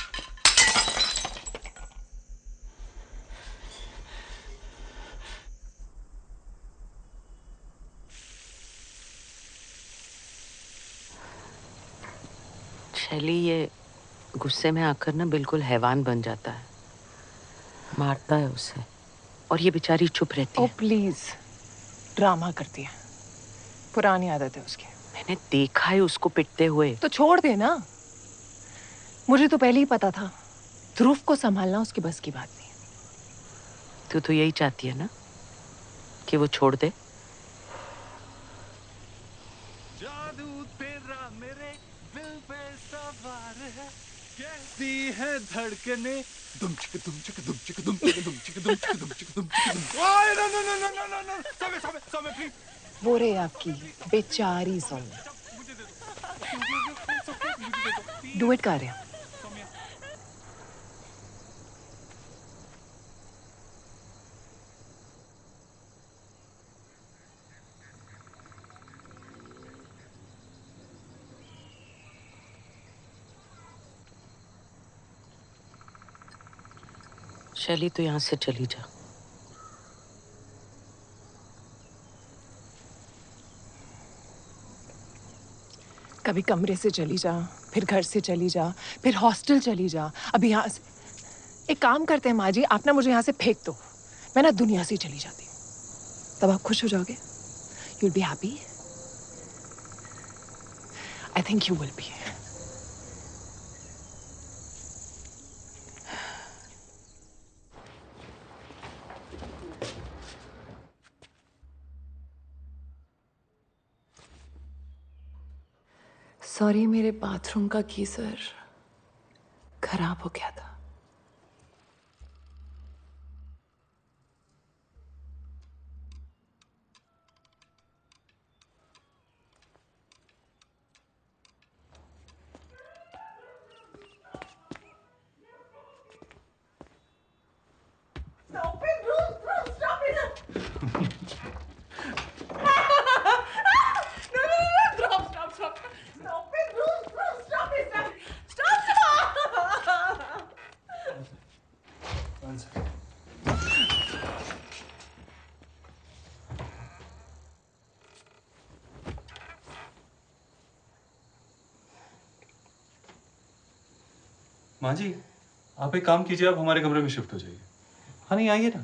शैली ये गुस्से में आकर ना बिल्कुल हैवान बन जाता है, मारता है उसे, और ये बेचारी चुप रहती है। ओ प्लीज, ड्रामा करती है, पुरानी आदत है उसकी। मैंने देखा है उसको पिटते हुए। तो छोड़ दे ना। मुझे तो पहले ही पता था ध्रुव को संभालना उसकी बस की बात नहीं। तू तो यही चाहती है ना कि वो छोड़ दे। जादू तेरा मेरे दिल पे सवार है, कैसी है धड़कने, दुम चिक दुम चिक दुम चिक दुम चिक दुम चिक दुम चिक दुम चिक दुम चिक दुम। ओए no no no no no no no, समय समय समय प्लीज। वो रे आपकी बेचारी सौम्या। डू इट कार्य। शैली तो यहाँ से चली जा। कभी कमरे से चली जा, फिर घर से चली जा, फिर हॉस्टल चली जा, अभी यहाँ से। एक काम करते हैं माँ जी, आप ना मुझे यहाँ से फेंक दो, मैं ना दुनिया से चली जाती हूँ। तब आप खुश हो जाओगे? You'll be happy? I think you will be. Sorry, मेरे बाथरूम का गीजर खराब हो गया था। Stop it, Bruce! Bruce, stop it! Stop it, Bruce! Bruce, stop it! Stop! One second. माँ जी, आप एक काम कीजिए, आप हमारे कमरे में शिफ्ट हो जाइए। हाँ नहीं, आइए ना,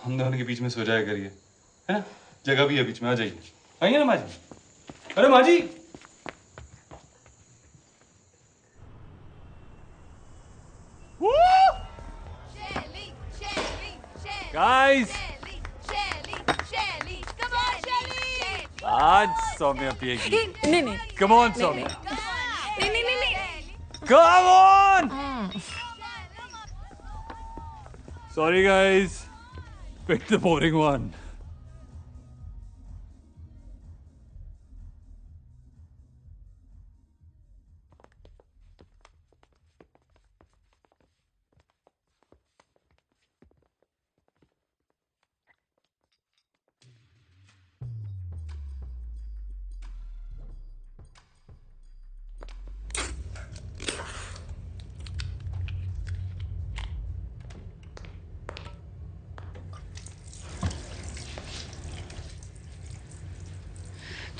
हम दोनों के बीच में सो जाया करिए, है ना? जगह भी है बीच में, आ जाइए। आइए ना माँ जी। अरे माँ जी। गाइस, आज सौम्या पिएगी। नहीं। Come on Saumya. नहीं। Come on. Sorry guys, pick the boring one.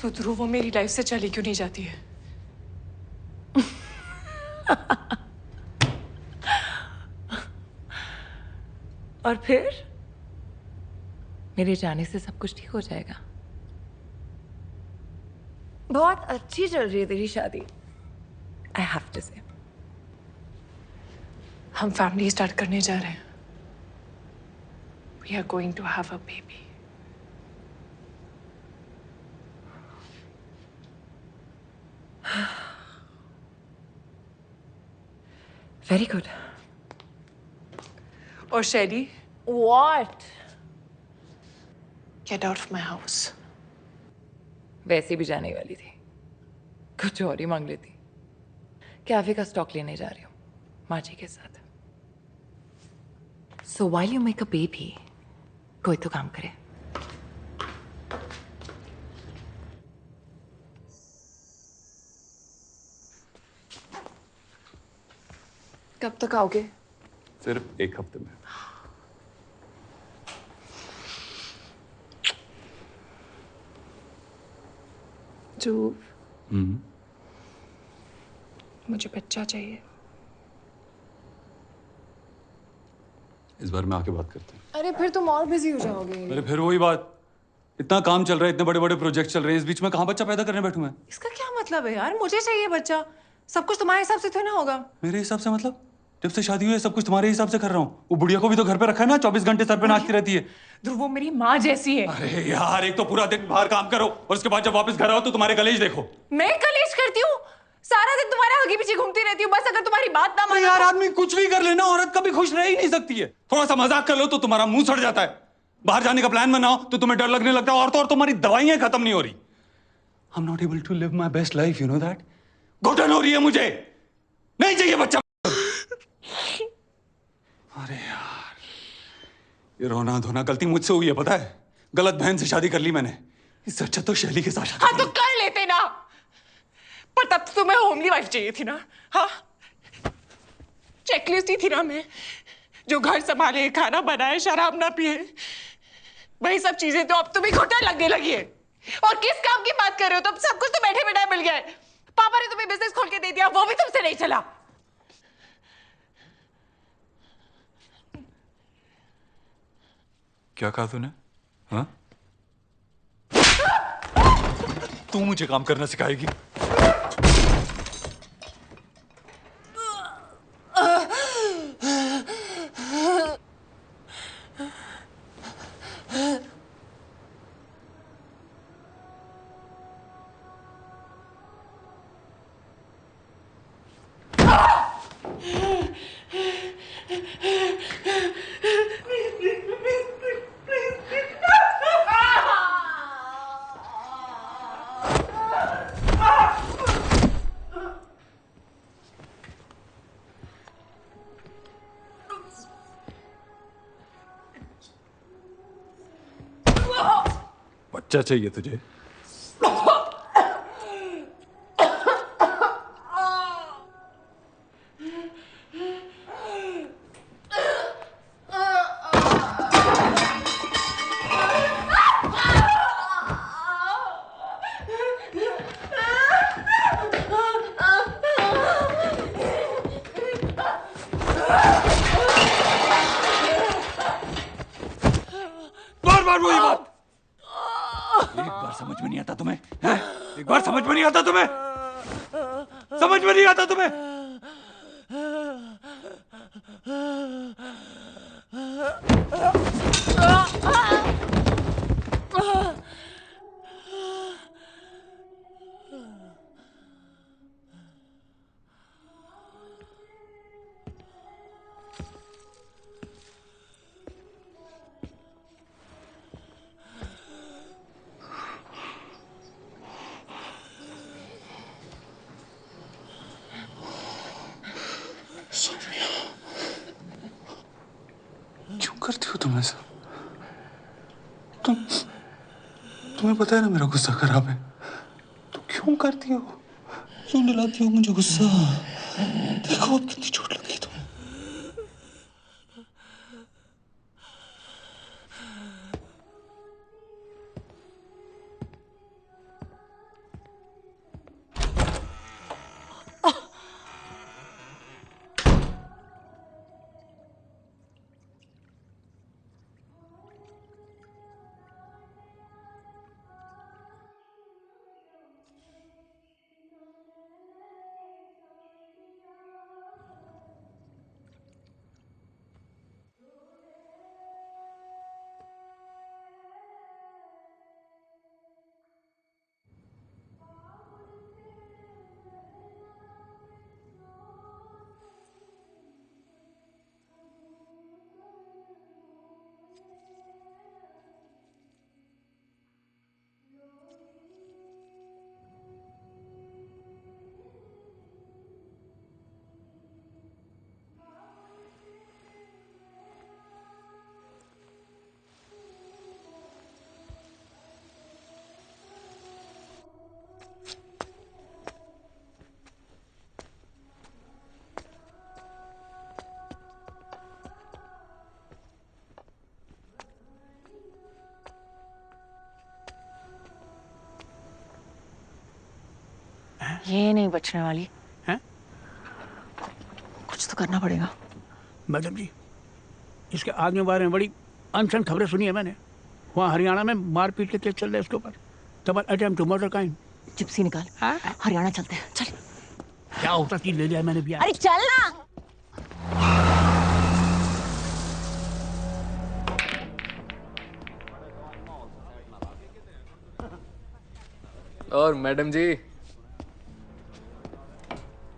तो ध्रुव, वो मेरी लाइफ से चली क्यों नहीं जाती है? और फिर मेरे जाने से सब कुछ ठीक हो जाएगा। बहुत अच्छी चल रही है तेरी शादी, आई हैव टू से। हम फैमिली स्टार्ट करने जा रहे हैं। We are going to have a baby. Very good. और Shaily, What? Get out of my house. वैसे भी जाने वाली थी, कुछ और ही मांग लेती। कैफे का स्टॉक लेने जा रही हूँ माँ जी के साथ। सो while you make a baby, कोई तो काम करे। कब तक आओगे? सिर्फ एक हफ्ते में। ध्रुव, मुझे बच्चा चाहिए। इस बार में आके बात करते हैं। अरे फिर तुम और बिजी हो जाओगे। अरे फिर वही बात, इतना काम चल रहा है, इतने बड़े बड़े प्रोजेक्ट चल रहे हैं, इस बीच में कहाँ बच्चा पैदा करने बैठूं मैं? इसका क्या मतलब है यार? मुझे चाहिए बच्चा। सब कुछ तुम्हारे हिसाब से तो ना होगा। मेरे हिसाब से मतलब? जब से शादी हुई है सब कुछ तुम्हारे हिसाब से कर रहा हूँ। वो बुढ़िया को भी तो घर पे रखा है ना, 24 घंटे सर पे नाचती रहती है। ध्रुव, वो मेरी माँ जैसी है। अरे यार, एक तो पूरा दिन बाहर काम करो और उसके बाद जब वापस घर आओ तो तुम्हारे कलेज देखो। मैं कलेश करती हूँ? सारा दिन तुम्हारे आगे पीछे घूमती रहती हूँ, बस अगर तुम्हारी बात ना माने। यार आदमी कुछ भी कर लेना, औरत कभी खुश रह ही नहीं सकती है। थोड़ा सा मजाक कर लो तो तुम्हारा मुंह सड़ जाता है। बाहर जाने का प्लान बनाओ तो तुम्हें डर लगने लगता है, और तो और तुम्हारी दवाइयां खत्म नहीं हो रही। I am not able to live my best life, you know that. घुटन हो रही है मुझे, नहीं चाहिए बच्चा। अरे यार, ये रोना धोना गलती मुझसे हुई है, पता है? गलत बहन से शादी कर ली मैंने। इससे अच्छा तो शैली के साथ। हाँ तो कर लेते ना, पर तब तो तुम्हें होमली वाइफ चाहिए थी ना। हाँ, चेकलिस्ट ही थी ना मैं, जो घर संभाले, खाना बनाए, शराब ना पिए। वही सब चीजें तो अब तुम्हें घुटन लगने लगी है। और किस काम की बात कर रहे हो? तो सब कुछ तो बैठे बैठाए मिल गया है। पापा ने तुम्हें बिजनेस खोल के दे दिया, वो भी तुमसे नहीं चला। क्या कहा तूने? हाँ? तू मुझे काम करना सिखाएगी? बच्चा चाहिए तुझे? नहीं आता तुम्हें? समझ में नहीं आता तुम्हें? क्यों करती हो तुम ऐसा? तुम्हें पता है ना मेरा गुस्सा खराब है, तो क्यों करती हो? क्यों दिलाती हो मुझे गुस्सा? देखो अब कितनी चोट लगी तुम्हें। ये नहीं बचने वाली हैं? कुछ तो करना पड़ेगा। मैडम जी, इसके आदमी के बारे में बड़ी अनसन खबरें सुनी है मैंने। वहाँ हरियाणा में मारपीट के केस चल रहे हैं उसके ऊपर। Double attempt to murder kind. Gypsy निकाल, हरियाणा चलते हैं। चल। क्या होता चीज ले लिया मैंने भी। अरे चल ना। और मैडम जी,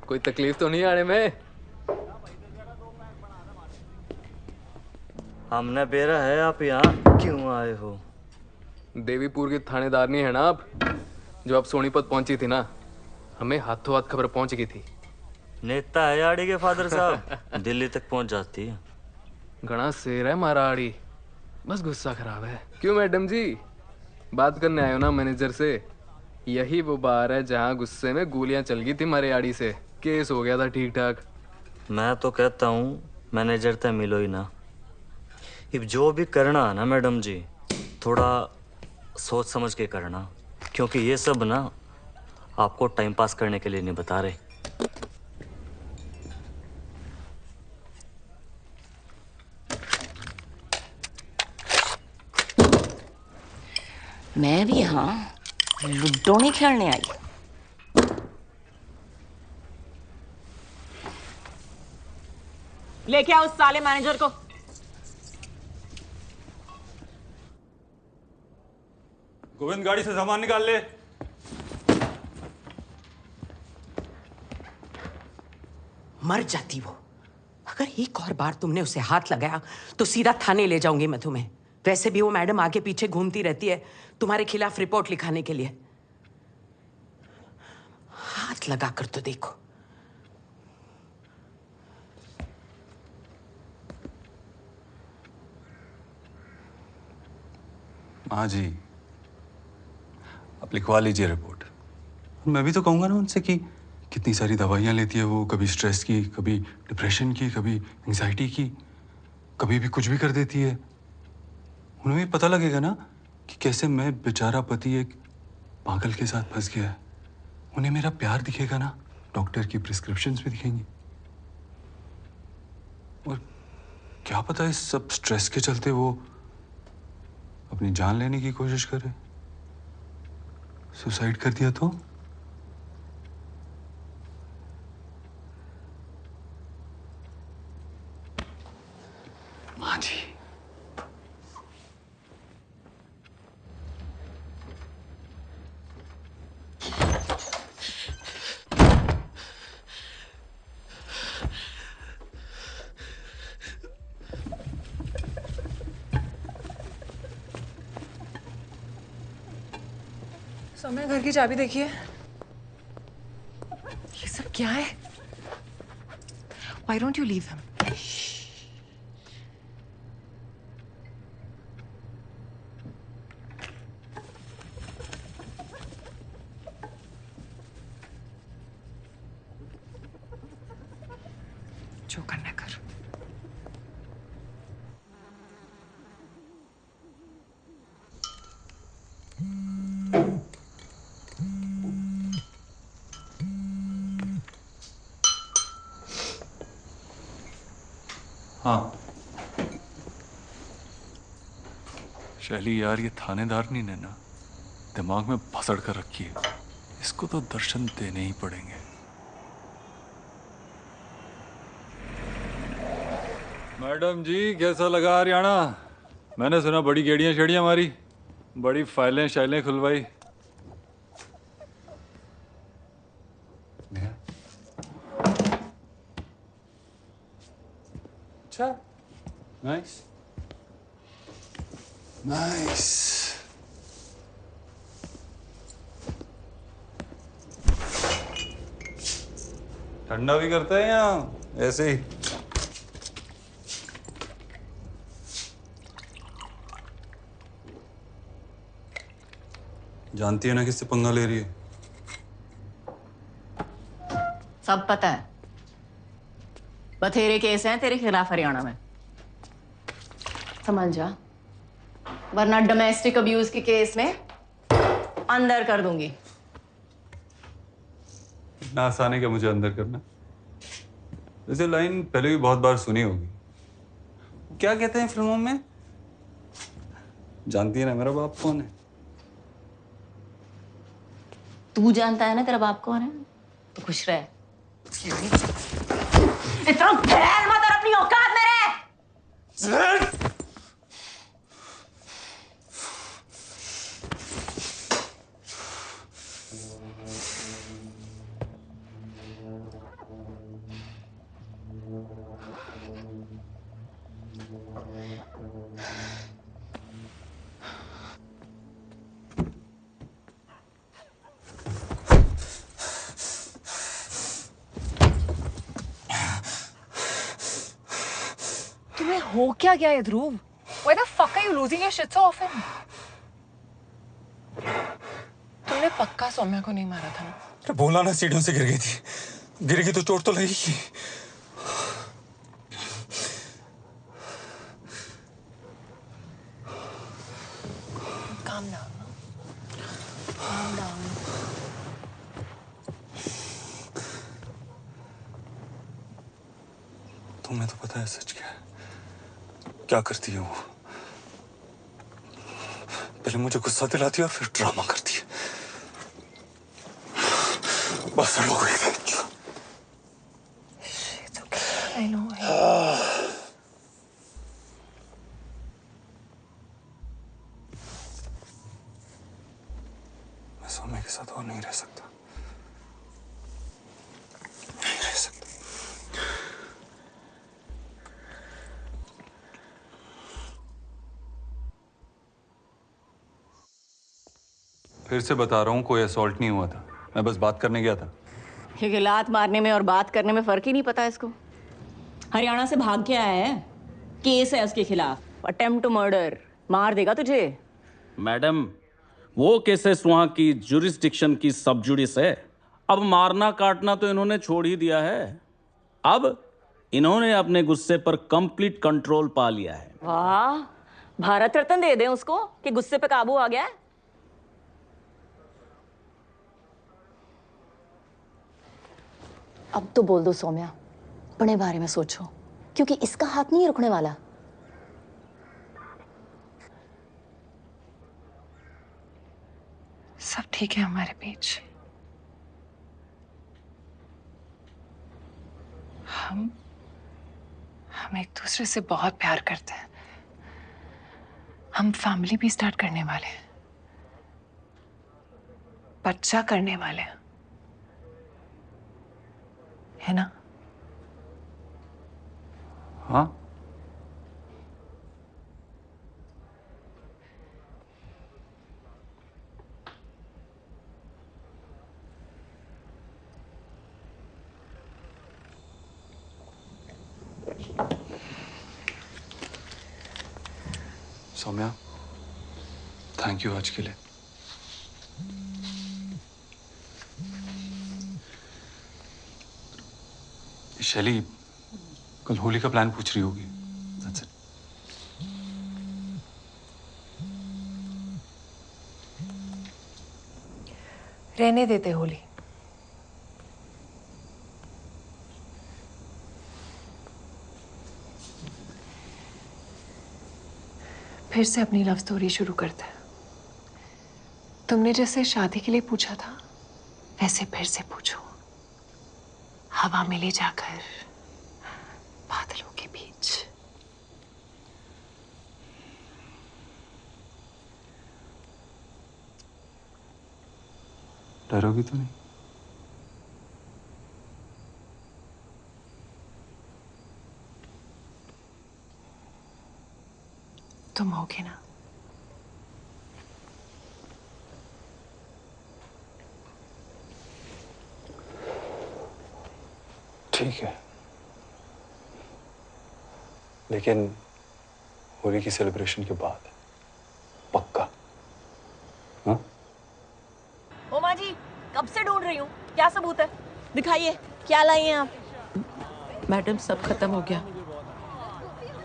कोई तकलीफ तो नहीं आने में? हमने बेरा है आप यहाँ क्यों आए हो? देवीपुर की थानेदारनी है ना आप, जो आप सोनीपत पहुंची थी ना, हमें हाथों हाथ खबर पहुंच गई थी। नेता है आड़ी के फादर साहब, दिल्ली तक पहुंच जाती है। घना शेर है मारा आड़ी, बस गुस्सा खराब है। क्यों मैडम जी, बात करने आए हो ना मैनेजर से? यही वो बार है जहाँ गुस्से में गोलियां चल गई थी मारे आड़ी से, केस हो गया था ठीक ठाक। मैं तो कहता हूँ मैनेजर से मिलो ही ना। अब जो भी करना है ना मैडम जी, थोड़ा सोच समझ के करना, क्योंकि ये सब ना आपको टाइम पास करने के लिए नहीं बता रहे। मैं भी यहाँ लूडो नहीं खेलने आई। लेके आओ उस साले मैनेजर को। गोविंद, गाड़ी से सामान निकाल ले। मर जाती वो। अगर एक और बार तुमने उसे हाथ लगाया तो सीधा थाने ले जाऊंगी मैं तुम्हें। वैसे भी वो मैडम आगे पीछे घूमती रहती है तुम्हारे खिलाफ रिपोर्ट लिखाने के लिए। हाथ लगा कर तो देखो। माँ जी, आप लिखवा लीजिए रिपोर्ट। मैं भी तो कहूँगा ना उनसे कि कितनी सारी दवाइयाँ लेती है वो, कभी स्ट्रेस की, कभी डिप्रेशन की, कभी एंजाइटी की, कभी भी कुछ भी कर देती है। उन्हें भी पता लगेगा ना कि कैसे मैं बेचारा पति एक पागल के साथ फंस गया है। उन्हें मेरा प्यार दिखेगा ना, डॉक्टर की प्रिस्क्रिप्शंस भी दिखेंगी। और क्या पता इस सब स्ट्रेस के चलते वो अपनी जान लेने की कोशिश करे, सुसाइड कर दिया तो? सौम्या घर की चाबी देखिए। ये सब क्या है? Why don't you leave him? जो करना है कर। हाँ शैली यार, ये थानेदारनी ने ना दिमाग में भसड़ कर रखी है। इसको तो दर्शन देने ही पड़ेंगे। मैडम जी कैसा लगा हरियाणा? मैंने सुना बड़ी गेड़ियां शेड़ियां मारी, बड़ी फाइलें शाइलें खुलवाई। अच्छा, नाइस नाइस। ठंडा भी करते हैं या ऐसे ही? जानती है ना किससे पंगा ले रही है? सब पता है। बथेरे केस हैं तेरे खिलाफ हरियाणा में, समझ जा, वरना डोमेस्टिक अब्यूज के केस में अंदर कर दूंगी। इतना आसान है क्या मुझे अंदर करना? वैसे लाइन पहले भी बहुत बार सुनी होगी। क्या कहते हैं फिल्मों में? जानती है ना मेरा बाप कौन है? तू जानता है ना तेरा बाप कौन है, तो खुश रहे। इतना फैल मत और अपनी औकात में रह। तुम्हें हो क्या गया है ध्रुव? Why the fuck are you losing your shit so often? तुमने पक्का सौम्या को नहीं मारा था ना? अरे बोला ना, सीढ़ियों से गिर गई थी। गिरेगी तो चोट तो लगेगी। Calm down. Calm down. तुम्हें तो पता है सच क्या है? क्या करती है वो? पहले मुझे गुस्सा दिलाती है और फिर ड्रामा करती है। बस हो गई। It's okay. I know. मैं सौम्या के साथ और नहीं रह सकता। नहीं रह सकता। फिर से बता रहा हूँ, कोई असॉल्ट नहीं हुआ था। मैं बस बात करने गया था। क्योंकि लात मारने में और बात करने में फर्क ही नहीं पता इसको। हरियाणा से भाग के आया है, केस है उसके खिलाफ, अटेम्प्ट टू मर्डर। मार देगा तुझे। मैडम, वो केसेस वहां की जुरिस्डिक्शन की सब जुडिस है। अब मारना काटना तो इन्होंने छोड़ ही दिया है। अब इन्होंने अपने गुस्से पर कंप्लीट कंट्रोल पा लिया है। वाह, भारत रत्न दे दें उसको कि गुस्से पे काबू आ गया है। अब तो बोल दो सौम्या, अपने बारे में सोचो, क्योंकि इसका हाथ नहीं रुकने वाला। सब ठीक है हमारे बीच। हम एक दूसरे से बहुत प्यार करते हैं। हम फैमिली भी स्टार्ट करने वाले हैं, बच्चा करने वाले हैं, है ना? हाँ, सौम्या, थैंक यू आज के लिए। शैली कल होली का प्लान पूछ रही होगी। That's it. रहने देते होली। फिर से अपनी लव स्टोरी शुरू करते हैं। तुमने जैसे शादी के लिए पूछा था वैसे फिर से पूछो। हवा में ले जाकर बादलों के बीच। डरोगी तो नहीं? तुम होगे ना? ठीक है, लेकिन होली की सेलिब्रेशन के बाद पक्का। हाँ? ओमा जी, कब से ढूंढ रही हूँ। क्या सबूत है? दिखाइए, क्या लाई हैं आप? मैडम सब खत्म हो गया।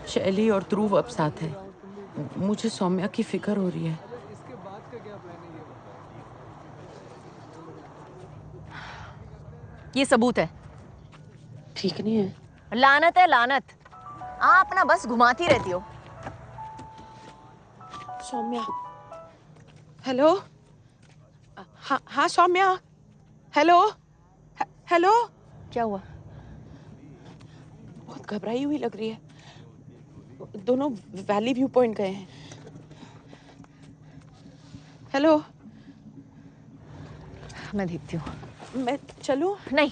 शैली और ध्रुव अब साथ है। मुझे सौम्या की फिक्र हो रही है। ये सबूत है। ठीक नहीं है। लानत है लानत। आप ना बस घुमाती रहती हो। सौम्या, हेलो। हाँ हाँ सौम्या, हेलो हेलो। क्या हुआ? बहुत घबराई हुई लग रही है। दोनों वैली व्यू पॉइंट गए हैं। हेलो। मैं देखती हूँ। मैं चलूं? नहीं।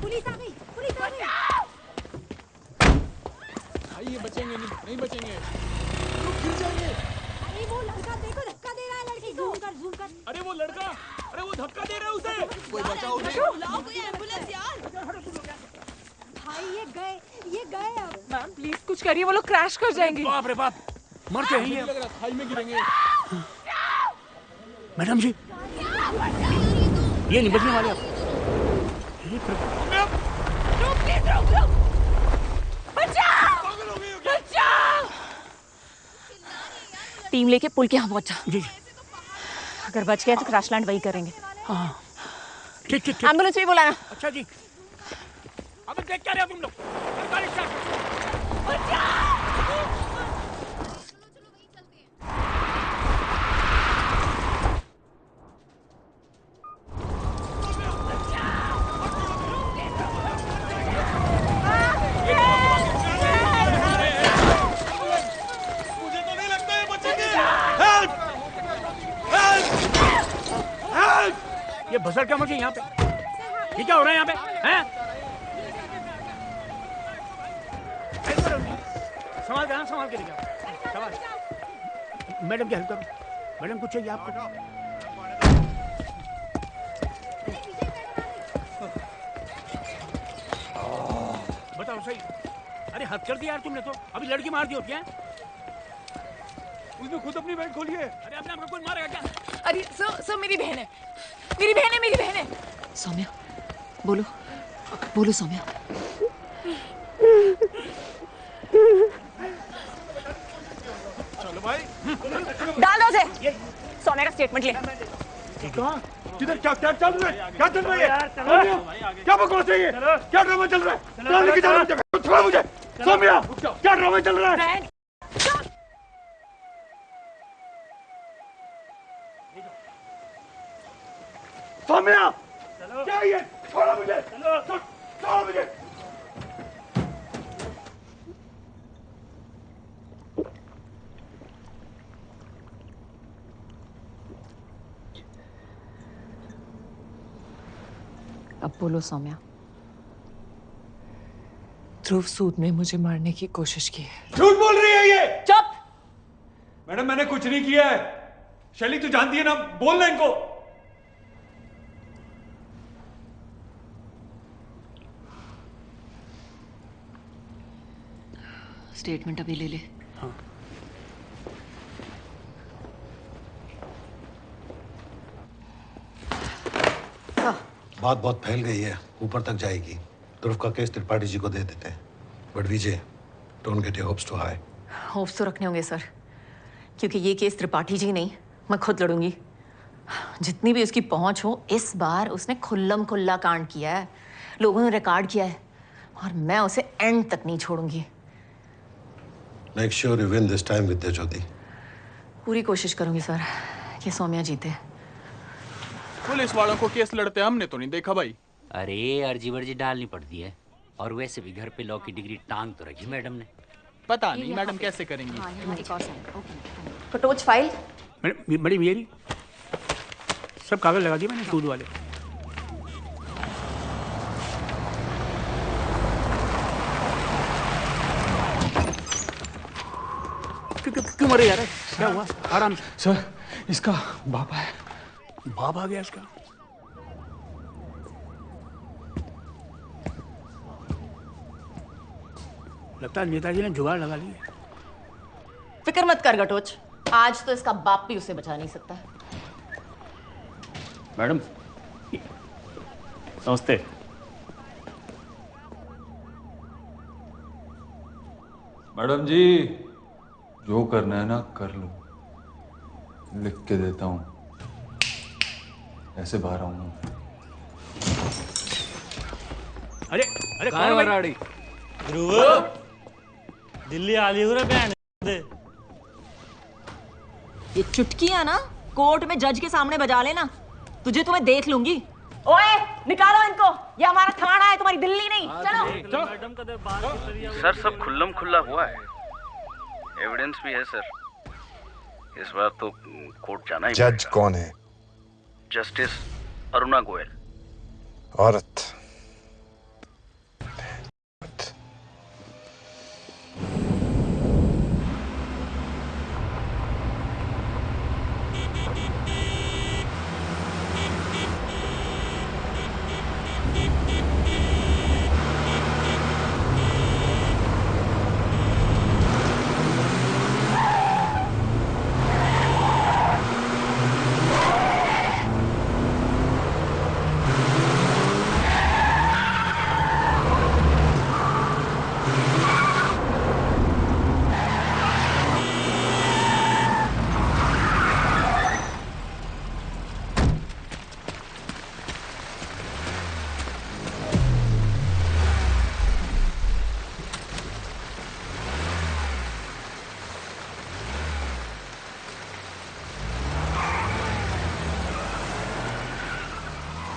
पुलिस आ गई, पुलिस आ गई। भाई ये बचेंगे नहीं बचेंगे, लोग गिर जाएंगे। अरे वो लड़का देखो धक्का दे रहा है लड़की को। जूम कर। अरे वो लड़का, अरे वो धक्का दे रहा है उसे। कोई बचाओ उसे। बुलाओ कोई एम्बुलेंस यार। भाई ये गए अब। मैम प्लीज कुछ करिए, वो लोग क्रैश कर जाएंगे। बाप रे बाप, मरते हैं ये। लग रहा खाई में गिरेंगे। मैडम जी, ये नहीं बचने वाले आप। टीम लेके पुल के यहाँ पहुंचा। जी। अगर बच गए तो क्रैश लैंड वही करेंगे। हाँ ठीक ठीक। एम्बुलेंस भी बुलाना। अच्छा जी। अबे देख क्या रहे हो तुम लोग? सरकारी स्टाफ। ये भसड़ क्या मची यहाँ पे? ये क्या हो रहा है यहाँ पे? हैं? संभाल के लेके आओ। संभाल। मैडम की हेल्प करो। मैडम कुछ चाहिए आपको? बताओ सही। अरे हद कर दिया यार तुमने तो। अभी लड़की मार दी होती है। उसने खुद अपनी बैंड खोली है। अरे अपने आप को कौन मारेगा क्या? अरे सर मेरी बहन है, मेरी बहन है। सौम्या, बोलो बोलो सौम्या। चलो भाई, डाल दो उसे। सौम्या का स्टेटमेंट ले। किधर क्या क्या चल रहा है? क्या चल रहा है? क्या बकवास है ये? क्या ड्रामा चल रहा है? कहाँ लेके जा रहा है? छोड़ो मुझे। सौम्या, क्या ड्रामा चल रहा है? सौम्या, क्या ये? छोड़ो मुझे। छोड़ो मुझे। अब बोलो सौम्या। ध्रुव सूद ने मुझे मारने की कोशिश की है। झूठ बोल रही है ये। चुप। मैडम मैंने कुछ नहीं किया है। शैली तू जानती है ना, बोलना इनको। स्टेटमेंट अभी ले ले। हाँ। बात बहुत फैल गई है, ऊपर तक जाएगी। ध्रुव का केस त्रिपाठी जी को दे देते हैं। But Vijay, don't get your hopes too high. Hopes तो रखने होंगे सर, क्योंकि ये केस त्रिपाठी जी नहीं, मैं खुद लड़ूंगी। जितनी भी उसकी पहुंच हो, इस बार उसने खुल्लम खुल्ला कांड किया है, लोगों ने रिकॉर्ड किया है, और मैं उसे एंड तक नहीं छोड़ूंगी। Make sure you win this time Vidya Jyoti. पूरी कोशिश करूंगी सर कि सौम्या जीते। पुलिस वालों को केस लड़ते हमने तो नहीं देखा भाई। अरे अर्जी वर्जी डालनी पड़ती है, और वैसे भी घर पे लॉ की डिग्री टांग तो रखी मैडम ने। पता नहीं मैडम कैसे करेंगी। कटोच फाइल। बड़ी मेरी सब कागज लगा दिए मैंने सूद वाले। क्यों मरे यार? क्या हुआ? आराम से। सर इसका बाप है। बाप आ गया इसका? लगता है नेताजी ने जुगाड़ लगा लिया। फिक्र मत कर गटोच, आज तो इसका बाप भी उसे बचा नहीं सकता। मैडम नमस्ते। मैडम जी, जो करना है ना कर लो, लिख के देता हूँ, ऐसे बाहर आऊंगा। अरे अरे कौन मराड़ी? ध्रुव दिल्ली आली हो रे बहन दे। ये चुटकियां ना कोर्ट में जज के सामने बजा लेना, तुझे तो मैं देख लूंगी। ओए निकालो इनको, ये हमारा थाना है, तुम्हारी दिल्ली नहीं। चलो। सर सब खुल्लम खुल्ला हुआ है, एविडेंस भी है सर। इस बार तो कोर्ट जाना ही। जज कौन है? जस्टिस अरुणा गोयल। औरत।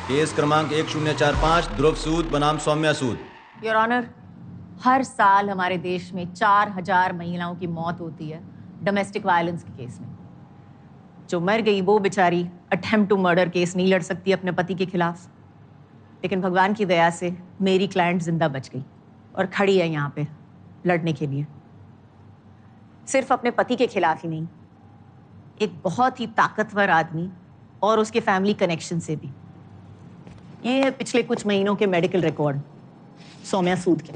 केस क्रमांक 1045 ध्रुव सूद बनाम सौम्या सूद। योर ऑनर, हर साल हमारे देश में 4000 महिलाओं की मौत होती है डोमेस्टिक वायलेंस के केस में। जो मर गई वो बेचारी अटेम्प्ट टू मर्डर केस नहीं लड़ सकती अपने पति के खिलाफ, लेकिन भगवान की दया से मेरी क्लाइंट जिंदा बच गई और खड़ी है यहाँ पे लड़ने के लिए। सिर्फ अपने पति के खिलाफ ही नहीं, एक बहुत ही ताकतवर आदमी और उसके फैमिली कनेक्शन से भी। ये है पिछले कुछ महीनों के मेडिकल रिकॉर्ड सौम्या सूद के।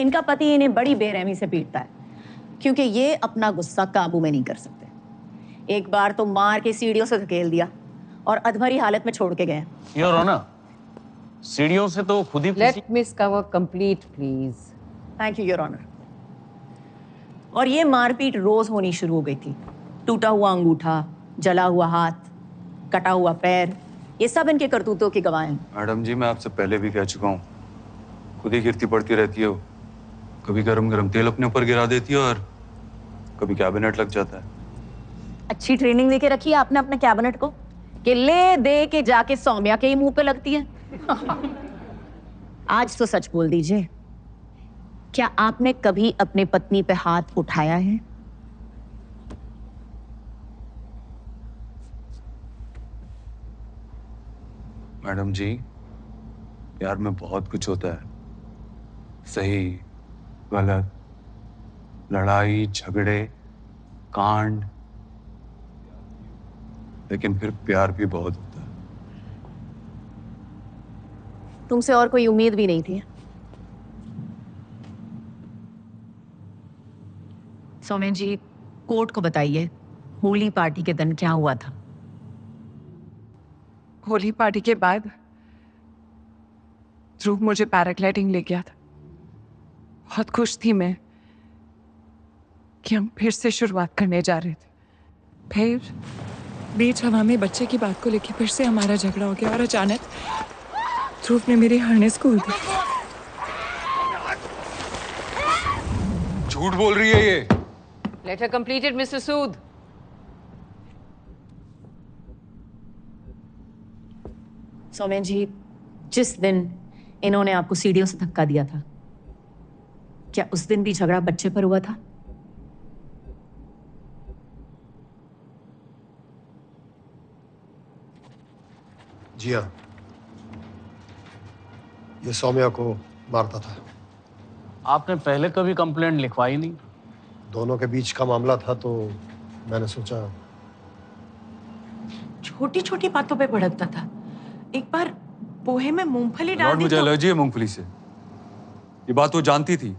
इनका पति इन्हें बड़ी बेरहमी से पीटता है क्योंकि ये अपना गुस्सा काबू में नहीं कर सकते। एक बार तो मार के सीढ़ियों से धकेल दिया और अधमरी हालत में छोड़ के गए। योर ऑनर, सीढ़ियों से तो खुद ही। लेट मिस कवर complete please. Thank you your honour. और ये मारपीट रोज होनी शुरू हो गई थी। टूटा हुआ अंगूठा, जला हुआ हाथ, कटा हुआ पैर, ये सब इनके करतूतों की गवाह हैं। मैडम जी, मैं आपसे पहले भी कह चुका हूँ, खुद ही गिरती पड़ती रहती हो। कभी गरम गरम तेल अपने ऊपर गिरा देती है और कभी कैबिनेट लग जाता है। अच्छी ट्रेनिंग देके रखी है आपने अपने कैबिनेट को कि ले दे के जाके सौम्या के ही मुंह पे लगती है। आज तो सच बोल दीजिए, क्या आपने कभी अपनी पत्नी पे हाथ उठाया है? मैडम जी, प्यार में बहुत कुछ होता है, सही गलत, लड़ाई झगड़े कांड, लेकिन फिर प्यार भी बहुत होता है। तुमसे और कोई उम्मीद भी नहीं थी। सौम्या जी, कोर्ट को बताइए होली पार्टी के दिन क्या हुआ था। होली पार्टी के बाद ध्रुव मुझे पैराग्लाइडिंग ले गया था। बहुत खुश थी मैं कि हम फिर से शुरुआत करने जा रहे थे। फिर बीच हवा में बच्चे की बात को लेकर फिर से हमारा झगड़ा हो गया और अचानक ध्रुव ने मेरे हार्नेस खोल दिया। झूठ बोल रही है ये। Letter completed, Mr. Sood. Saumya जी, जिस दिन इन्होंने आपको सीढ़ियों से धक्का दिया था, क्या उस दिन भी झगड़ा बच्चे पर हुआ था? जी हाँ, ये सौम्या को मारता था। आपने पहले कभी कंप्लेंट लिखवाई नहीं? दोनों के बीच का मामला था तो मैंने सोचा। छोटी छोटी बातों पे भड़कता था। एक बार पोहे में मूंगफली डाल लॉर्ड, दी मुझे तो... एलर्जी है मूंगफली से। ये बात वो जानती थी,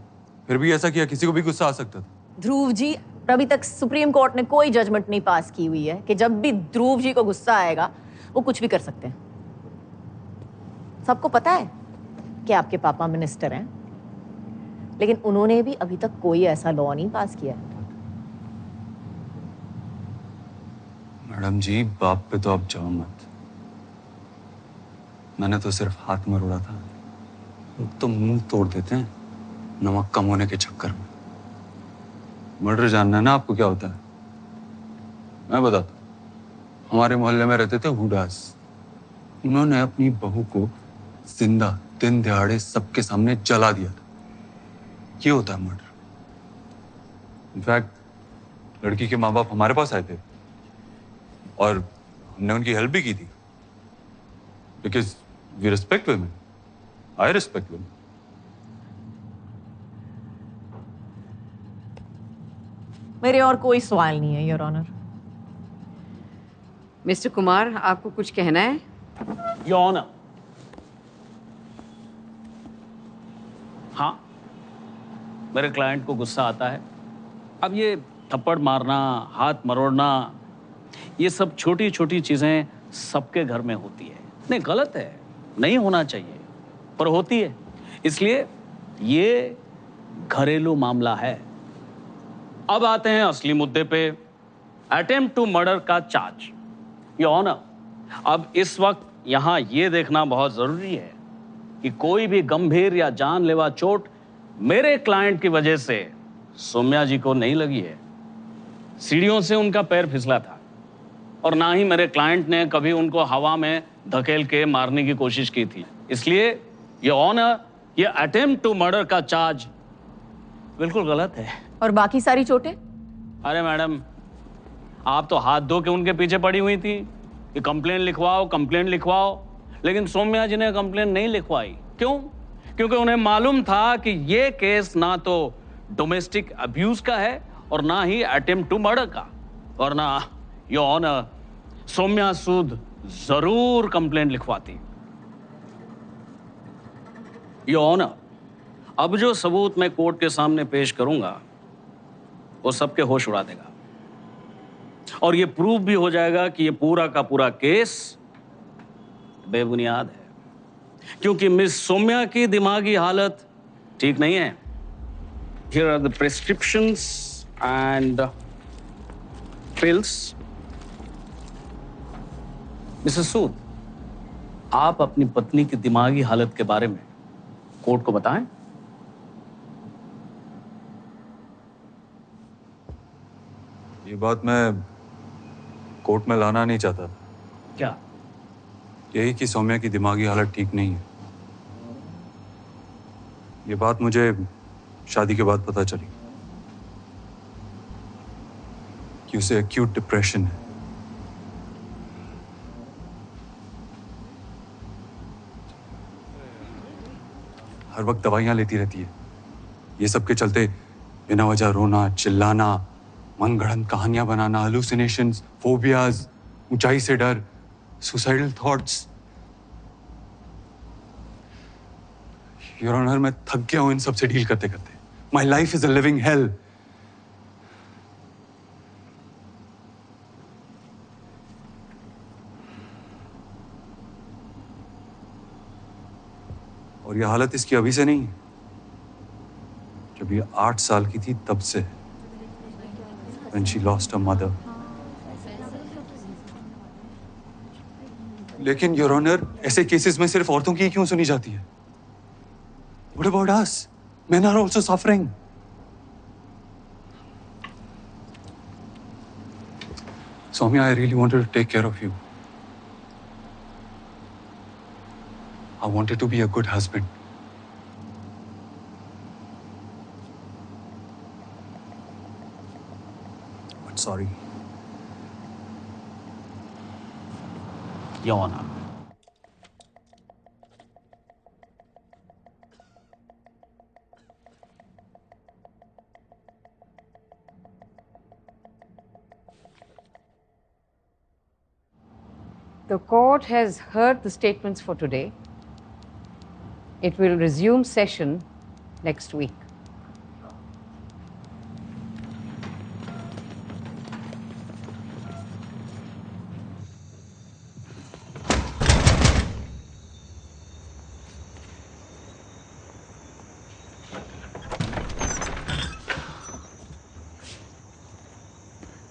फिर भी ऐसा किया। किसी को भी गुस्सा आ सकता था। ध्रुव जी, अभी तक सुप्रीम कोर्ट ने कोई जजमेंट नहीं पास की हुई है कि जब भी ध्रुव जी को गुस्सा आएगा वो कुछ भी कर सकते हैं। सबको पता है कि आपके पापा मिनिस्टर हैं, लेकिन उन्होंने भी अभी तक कोई ऐसा लॉ नहीं पास किया है। मैडम जी, बाप पे तो आप जाओ मत। मैंने तो सिर्फ हाथ मरोड़ा था। लोग तो मुंह तोड़ देते हैं नमक कम होने के चक्कर में। मर्डर जानना है ना आपको क्या होता है? मैं बताता हूं। हमारे मोहल्ले में रहते थे हुडास। उन्होंने अपनी बहू को जिंदा दिन दिहाड़े सबके सामने जला दिया था। ये होता है मर्डर। इनफैक्ट लड़की के माँ बाप हमारे पास आए थे और हमने उनकी हेल्प भी की थी, because we respect women. I respect women. मेरे और कोई सवाल नहीं है, योर ऑनर। मिस्टर कुमार, आपको कुछ कहना है? योर ऑनर, हाँ, मेरे क्लाइंट को गुस्सा आता है। अब ये थप्पड़ मारना, हाथ मरोड़ना, ये सब छोटी छोटी चीजें सबके घर में होती है। नहीं, गलत है, नहीं होना चाहिए, पर होती है। इसलिए ये घरेलू मामला है। अब आते हैं असली मुद्दे पे, अटेम्प्ट टू मर्डर का चार्ज। योर ऑनर, अब इस वक्त यहां ये देखना बहुत जरूरी है कि कोई भी गंभीर या जानलेवा चोट मेरे क्लाइंट की वजह से सौम्या जी को नहीं लगी है। सीढ़ियों से उनका पैर फिसला था और ना ही मेरे क्लाइंट ने कभी उनको हवा में धकेल के मारने की कोशिश की थी। इसलिए ये ऑनर, ये अटेम्प्ट टू मर्डर का चार्ज बिल्कुल गलत है। और बाकी सारी चोटें? अरे मैडम, आप तो हाथ धो के उनके पीछे पड़ी हुई थी कि कंप्लेंट लिखवाओ, कंप्लेंट लिखवाओ, लेकिन सौम्या जी ने कंप्लेंट नहीं लिखवाई। क्यों? क्योंकि उन्हें मालूम था कि ये केस ना तो डोमेस्टिक अब्यूज का है और ना ही अटेम्प्ट टू मर्डर का। और ना योर ऑनर, सौम्या सूद जरूर कंप्लेंट लिखवाती। योर ऑनर, अब जो सबूत मैं कोर्ट के सामने पेश करूंगा वो सबके होश उड़ा देगा और ये प्रूव भी हो जाएगा कि ये पूरा का पूरा केस बेबुनियाद है, क्योंकि मिस सौम्या की दिमागी हालत ठीक नहीं है। Here are the prescriptions and pills. Mrs Sood, आप अपनी पत्नी की दिमागी हालत के बारे में कोर्ट को बताएं। ये बात मैं कोर्ट में लाना नहीं चाहता। क्या? यही कि सौम्या की दिमागी हालत ठीक नहीं है। ये बात मुझे शादी के बाद पता चली कि उसे एक्यूट डिप्रेशन है। हर वक्त दवाइयां लेती रहती है। ये सब के चलते बिना वजह रोना, चिल्लाना, मनगढ़ंत कहानियां बनाना, हालुसिनेशंस, फोबियाज, ऊंचाई से डर, सुसाइडल थॉट्स। योर ऑनर, मैं थक गया हूं इन सब से डील करते करते। My life is a living hello. और ये हालत इसकी अभी से नहीं, जब ये 8 साल की थी तब से, when she lost her mother. लेकिन योर ऑनर, ऐसे केसेस में सिर्फ औरतों की ही क्यों सुनी जाती है? What about us? Men are also suffering. Soumya, I really wanted to take care of you. I wanted to be a good husband. But sorry. Your Honor. The court has heard the statements for today. It will resume session next week.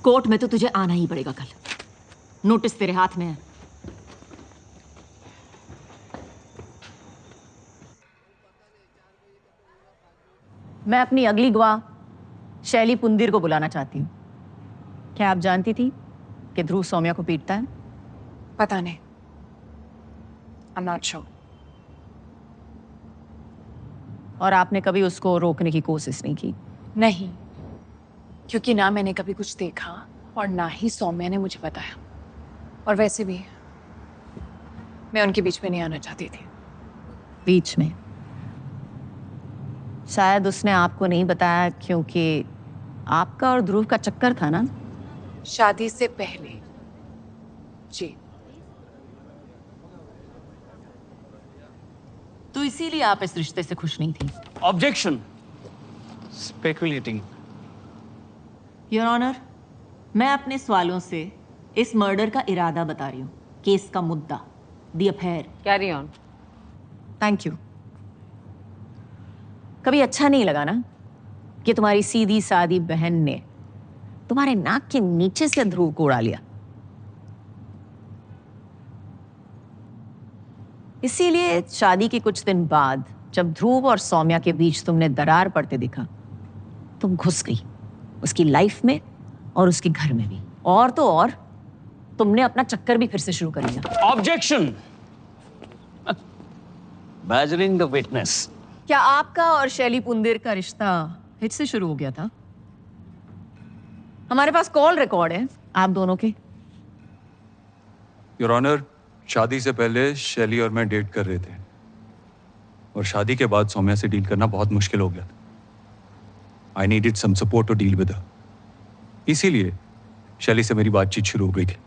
Court में तो तुझे आना ही पड़ेगा कल। नोटिस तेरे हाथ में है। मैं अपनी अगली गवाह शैली पुंदिर को बुलाना चाहती हूँ। क्या आप जानती थी कि ध्रुव सौम्या को पीटता है? पता नहीं। I'm not sure. और आपने कभी उसको रोकने की कोशिश नहीं की? नहीं, क्योंकि ना मैंने कभी कुछ देखा और ना ही सौम्या ने मुझे बताया। और वैसे भी मैं उनके बीच में नहीं आना चाहती थी। बीच में? शायद उसने आपको नहीं बताया क्योंकि आपका और ध्रुव का चक्कर था ना? शादी से पहले। जी। तो इसीलिए आप इस रिश्ते से खुश नहीं थी? ऑब्जेक्शन। स्पेकुलेटिंग। योर ऑनर, मैं अपने सवालों से इस मर्डर का इरादा बता रही हूँ, केस का मुद्दा, the affair. Carry on. Thank you. कभी अच्छा नहीं लगा ना कि तुम्हारी सीधी सादी बहन ने तुम्हारे नाक के नीचे से ध्रुव को उड़ा लिया? इसीलिए शादी के कुछ दिन बाद जब ध्रुव और सौम्या के बीच तुमने दरार पड़ते देखा, तुम घुस गई उसकी लाइफ में और उसके घर में भी। और तो और तुमने अपना चक्कर भी फिर से शुरू कर लिया। ऑब्जेक्शन। Badgering the witness. क्या आपका और शैली पुंदिर का रिश्ता हिट से शुरू हो गया था? हमारे पास कॉल रिकॉर्ड है आप दोनों के। योर ऑनर, शादी से पहले शैली और मैं डेट कर रहे थे और शादी के बाद सौम्या से डील करना बहुत मुश्किल हो गया था। I needed some support to deal with her. इसीलिए शैली से मेरी बातचीत शुरू हो गई थी।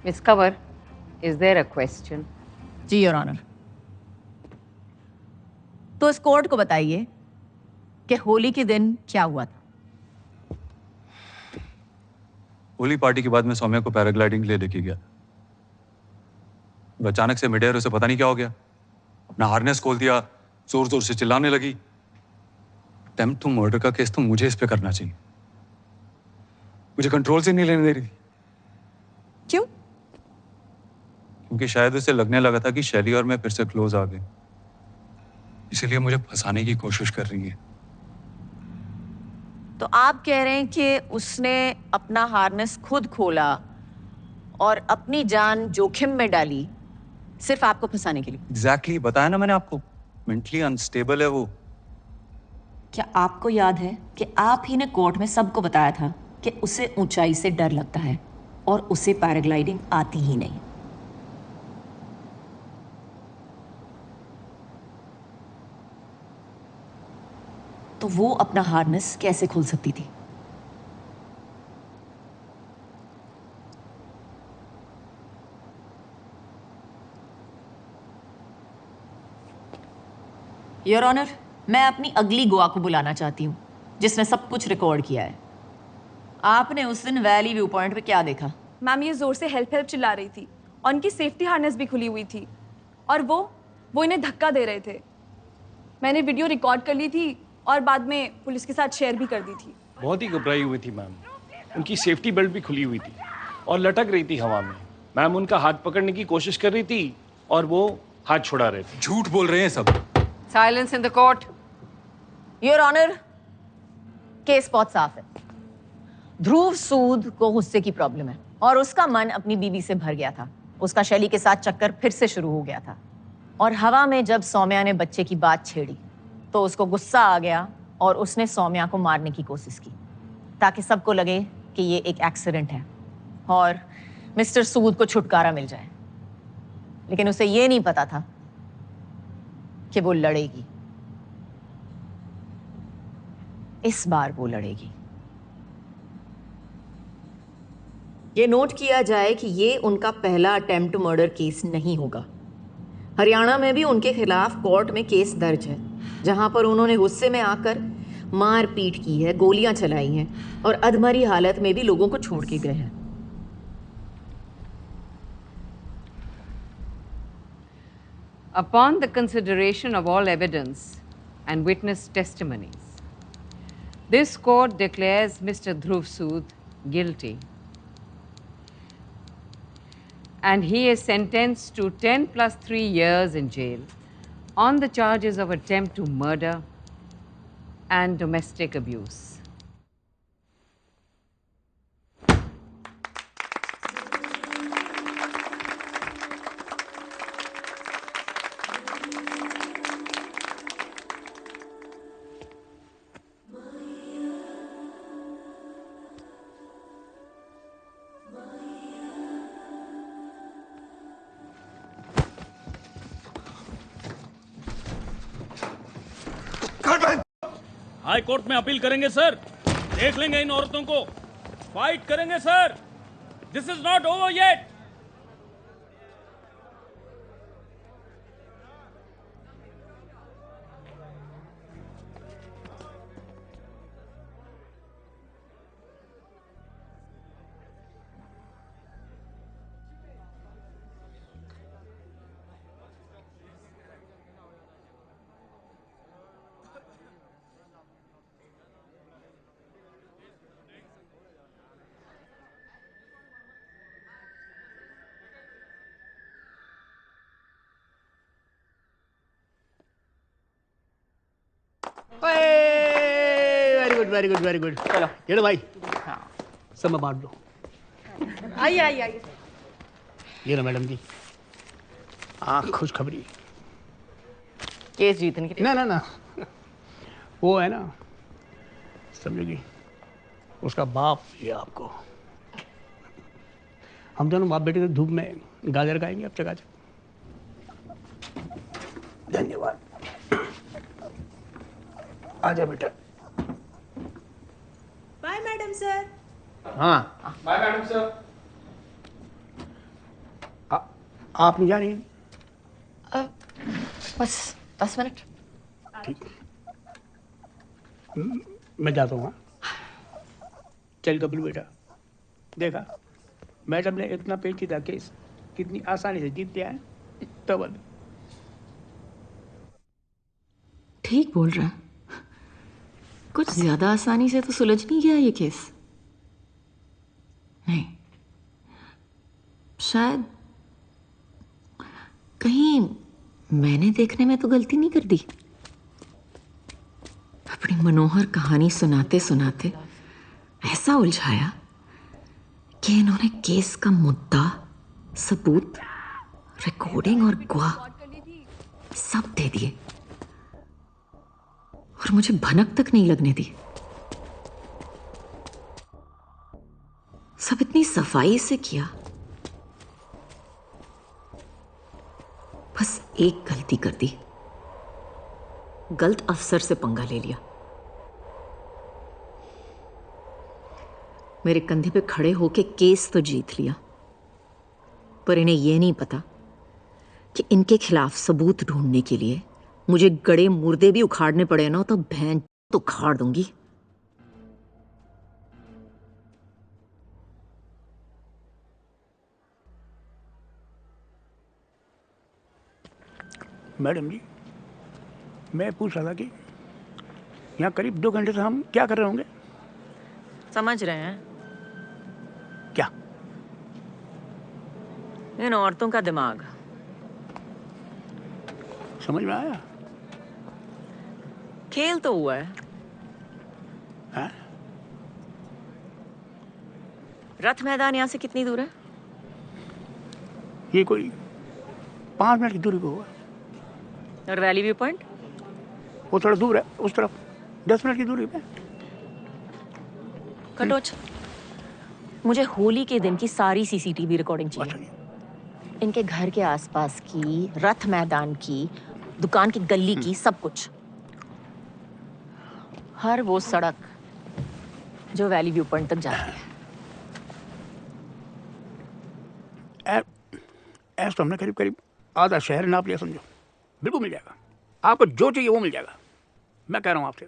Miss Cover, is there a question? जी योर ऑनर। तो इस कोर्ट को बताइए कि होली के दिन क्या हुआ था? होली पार्टी के बाद मैं सौम्या को पैराग्लाइडिंग ले लेके गया। वो अचानक से मिड एयर उसे पता नहीं क्या हो गया, अपना हार्नेस खोल दिया, जोर जोर से चिल्लाने लगी। अटेम्प्ट टू मर्डर का केस तो मुझे इस पे करना चाहिए। मुझे कंट्रोल से नहीं लेने दे रही थी। क्यों? क्योंकि शायद उसे लगने लगा था कि शैली और मैं फिर से क्लोज आ गए, इसीलिए मुझे फंसाने की कोशिश कर रही है। तो आप कह रहे हैं कि उसने अपना हार्नेस खुद खोला और अपनी जान जोखिम में डाली सिर्फ आपको फंसाने के लिए? एग्जैक्टली, बताया ना मैंने आपको, मेंटली अनस्टेबल है वो। क्या आपको याद है कि आप ही ने कोर्ट में सबको बताया था कि उसे ऊंचाई से डर लगता है और उसे पैराग्लाइडिंग आती ही नहीं? तो वो अपना हार्नेस कैसे खोल सकती थी? योर ऑनर, मैं अपनी अगली गवाह को बुलाना चाहती हूँ जिसने सब कुछ रिकॉर्ड किया है। आपने उस दिन वैली व्यू पॉइंट पे क्या देखा? मैम ये जोर से हेल्प हेल्प चिल्ला रही थी और उनकी सेफ्टी हार्नेस भी खुली हुई थी और वो इन्हें धक्का दे रहे थे। मैंने वीडियो रिकॉर्ड कर ली थी और बाद में पुलिस के साथ शेयर भी कर दी थी। बहुत ही घबराई हुई थी मैम, उनकी सेफ्टी बेल्ट भी खुली हुई थी और लटक रही थी हवा में। मैम उनका हाथ पकड़ने की कोशिश कर रही थी और वो हाथ छुड़ा रहे थे। झूठ बोल रहे हैं सब। Silence in the court. Your honour, case बहुत साफ है। ध्रुव सूद को गुस्से की प्रॉब्लम है और उसका मन अपनी बीवी से भर गया था। उसका शैली के साथ चक्कर फिर से शुरू हो गया था और हवा में जब सौम्या ने बच्चे की बात छेड़ी तो उसको गुस्सा आ गया और उसने सौम्या को मारने की कोशिश की ताकि सबको लगे कि ये एक एक्सीडेंट है और मिस्टर सूद को छुटकारा मिल जाए। लेकिन उसे ये नहीं पता था कि वो लड़ेगी। इस बार वो लड़ेगी। ये नोट किया जाए कि ये उनका पहला अटेम्प्ट मर्डर केस नहीं होगा। हरियाणा में भी उनके खिलाफ कोर्ट में केस दर्ज है जहां पर उन्होंने गुस्से में आकर मारपीट की है, गोलियां चलाई हैं और अधमरी हालत में भी लोगों को छोड़ के गए हैं। Upon the consideration of all evidence and witness testimonies, this court declares Mr. Dhruv Sood guilty and he is sentenced to 10 plus 3 years in jail on the charges of attempt to murder and domestic abuse. High court में अपील करेंगे सर। देख लेंगे इन औरतों को, फाइट करेंगे sir. This is not over yet. Very good very good very good. चलो ये लो भाई, सब में बांट दो। आइए आइए आइए। ये लो मैडम जी, खुशखबरी। केस जीतने की ना ना ना, वो है ना, समझोगी, उसका बाप ये आपको। हम दोनों बाप बेटे धूप में गाजर खाएंगे अब चकाचक। धन्यवाद। आजा बेटा। Bye madam sir. हाँ बाय मैडम सर। आप नहीं जा रही हैं? बस 10 मिनट। ठीक, मैं जाता हूँ। चल कपिल बेटा, देखा मैडम ने इतना पेचीदा केस कितनी आसानी से जीत लिया है। तो ठीक बोल रहा है, कुछ ज्यादा आसानी से तो सुलझ नहीं गया ये केस। नहीं, शायद कहीं मैंने देखने में तो गलती नहीं कर दी। अपनी मनोहर कहानी सुनाते सुनाते ऐसा उलझाया कि इन्होंने केस का मुद्दा, सबूत, रिकॉर्डिंग और गवाह सब दे दिए और मुझे भनक तक नहीं लगने दी। सब इतनी सफाई से किया, बस एक गलती कर दी, गलत अफसर से पंगा ले लिया। मेरे कंधे पे खड़े होके केस तो जीत लिया, पर इन्हें यह नहीं पता कि इनके खिलाफ सबूत ढूंढने के लिए मुझे गड़े मुर्दे भी उखाड़ने पड़े ना तो भैं तो उखाड़ दूंगी। मैडम जी, मैं पूछ रहा था कि यहाँ करीब 2 घंटे से हम क्या कर रहे होंगे? समझ रहे हैं क्या? इन औरतों का दिमाग। समझ में आया? खेल तो हुआ है। हाँ? रथ मैदान यहाँ से कितनी दूर है? ये कोई 5 मिनट की दूरी पे होगा। और वैली व्यू पॉइंट? वो थोड़ा दूर है, उस तरफ 10 मिनट की दूरी पे। कटोच, मुझे होली के दिन की सारी सीसीटीवी रिकॉर्डिंग चाहिए। इनके घर के आसपास की, रथ मैदान की, दुकान की गली की, सब कुछ। हर वो सड़क जो वैली व्यू पॉइंट तक जाती है। ऐसा तो हमने करीब करीब आधा शहर नाप लिया, समझो। बिल्कुल मिल जाएगा आपको, जो चाहिए वो मिल जाएगा। मैं कह रहा हूँ आपसे।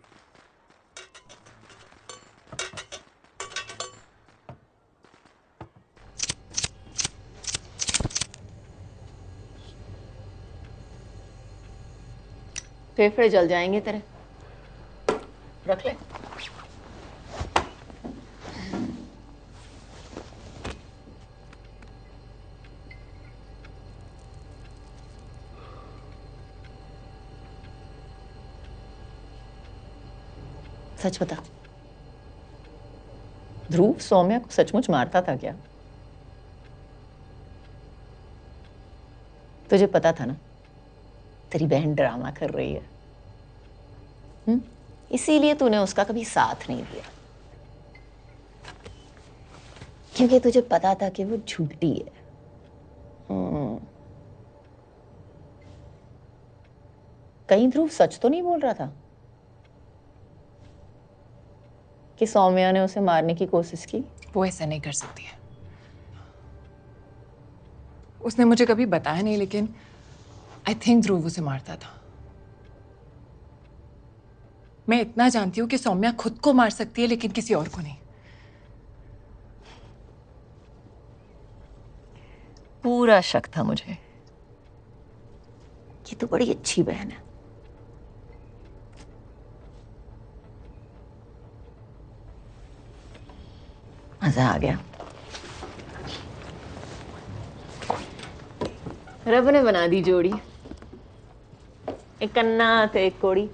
फेफड़े जल जाएंगे तेरे। रख ले। सच बता, ध्रुव सौम्या को सचमुच मारता था क्या? तुझे पता था ना तेरी बहन ड्रामा कर रही है, इसीलिए तूने उसका कभी साथ नहीं दिया, क्योंकि तुझे पता था कि वो झूठी है। कहीं ध्रुव सच तो नहीं बोल रहा था कि सौम्या ने उसे मारने की कोशिश की? वो ऐसा नहीं कर सकती है। उसने मुझे कभी बताया नहीं, लेकिन आई थिंक ध्रुव उसे मारता था। मैं इतना जानती हूँ कि सौम्या खुद को मार सकती है, लेकिन किसी और को नहीं। पूरा शक था मुझे कि तू बड़ी अच्छी बहन है। मजा आ गया। रब ने बना दी जोड़ी, एक कन्ना तो एक कोड़ी।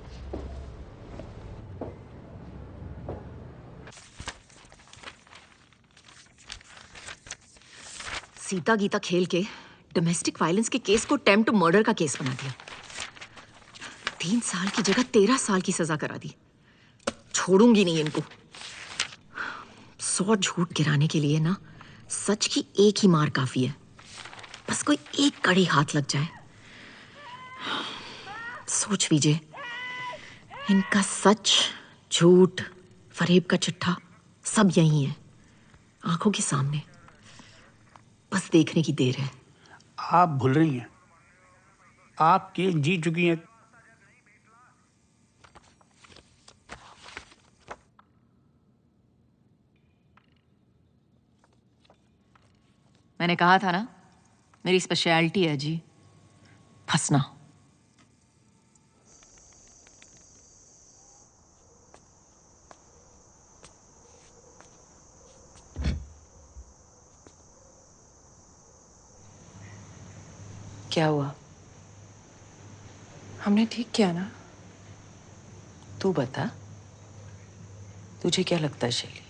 सीता गीता खेल के डोमेस्टिक वायलेंस के केस को अटेम्प्ट टू मर्डर का केस बना दिया। 3 साल की जगह 13 साल की सजा करा दी। छोड़ूंगी नहीं इनको। 100 झूठ गिराने के लिए ना सच की एक ही मार काफी है। बस कोई एक कड़ी हाथ लग जाए। सोच विजय, इनका सच, झूठ, फरेब का चिट्ठा सब यही है, आंखों के सामने। बस देखने की देर है। आप भूल रही हैं, आप केस जीत चुकी हैं। मैंने कहा था ना, मेरी स्पेशलिटी है जी, फंसना। क्या हुआ? हमने ठीक किया ना? तू बता, तुझे क्या लगता है शैली?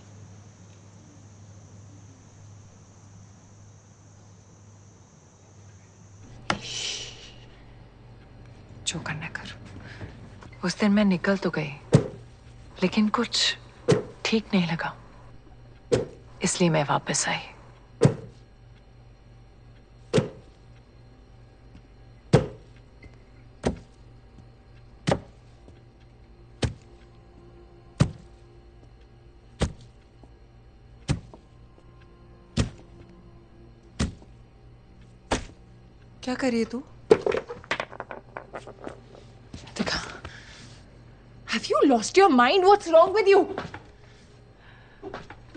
जो करना कर। उस दिन मैं निकल तो गई, लेकिन कुछ ठीक नहीं लगा, इसलिए मैं वापस आई। क्या कर रही है तू? Have you lost your mind? What's wrong with you?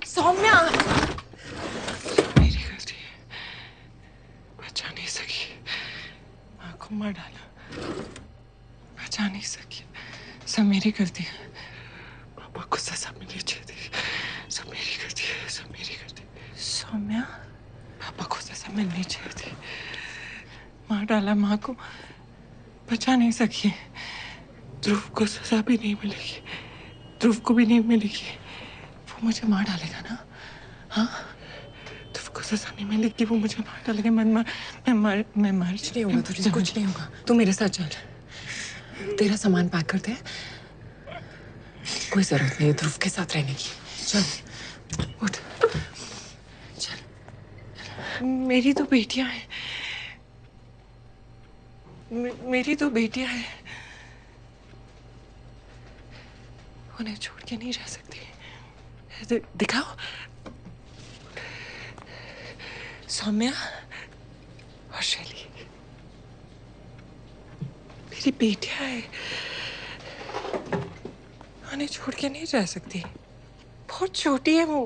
Saumya! मेरी गलती है, बचा नहीं सकी, आंखों मार डाला। सब मेरी गलती है। पापा को सजा मिलनी चाहिए थी। सब मेरी गलती है, सब मेरी गलती। सौम्या, पापा को सजा मिलनी चाहिए थी। मार डाला, माँ को बचा नहीं सकी। ध्रुव को सजा भी नहीं मिलेगी, ध्रुव को भी नहीं मिलेगी। वो मुझे मार डालेगा ना? हाँ, ध्रुव को सजा नहीं मिलेगी, वो मुझे मार डालेगा। मैं मर कुछ नहीं होगा तुझे, कुछ नहीं होगा। तू मेरे साथ चल, तेरा सामान पैक कर दे। कोई जरूरत नहीं है ध्रुव के साथ रहने की। चल उठ, चल। मेरी तो बेटियां हैं, मेरी तो बेटियां हैं, उन्हें छोड़ के नहीं रह सकती। दिखाओ, सौम्या और शैली मेरी बेटियां हैं, उन्हें छोड़ के नहीं जा सकती। बहुत छोटी है वो,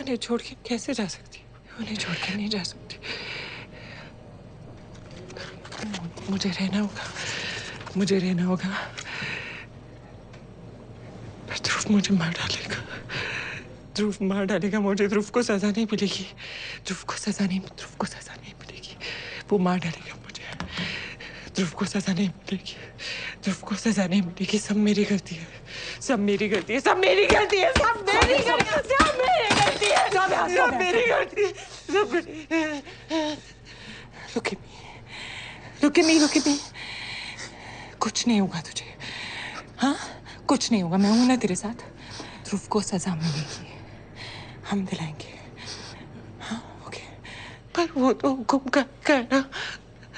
उन्हें छोड़ के कैसे जा सकती? उन्हें छोड़ के नहीं जा सकती। मुझे रहना होगा, मुझे रहना होगा। पर ध्रुव मुझे मार डालेगा, ध्रुव मार डालेगा मुझे। ध्रुव को सजा नहीं मिलेगी, ध्रुव को सजा नहीं मिलेगी। वो मार डालेगा मुझे, ध्रुव को सजा नहीं मिलेगी, ध्रुव को सजा नहीं मिलेगी। सब मेरी गलती है, सब मेरी गलती है, सब मेरी गलती है, सब मेरी गलती है, सब मेरी गलती है, सब मेरी गलती है, सब। Look at me, look at me, look at me. कुछ नहीं होगा तुझे, हाँ? कुछ नहीं होगा, मैं हूं ना तेरे साथ। ध्रुव को सजा मिलेगी, हम दिलाएंगे, हाँ? ओके। पर वो तो हुक्म का ना,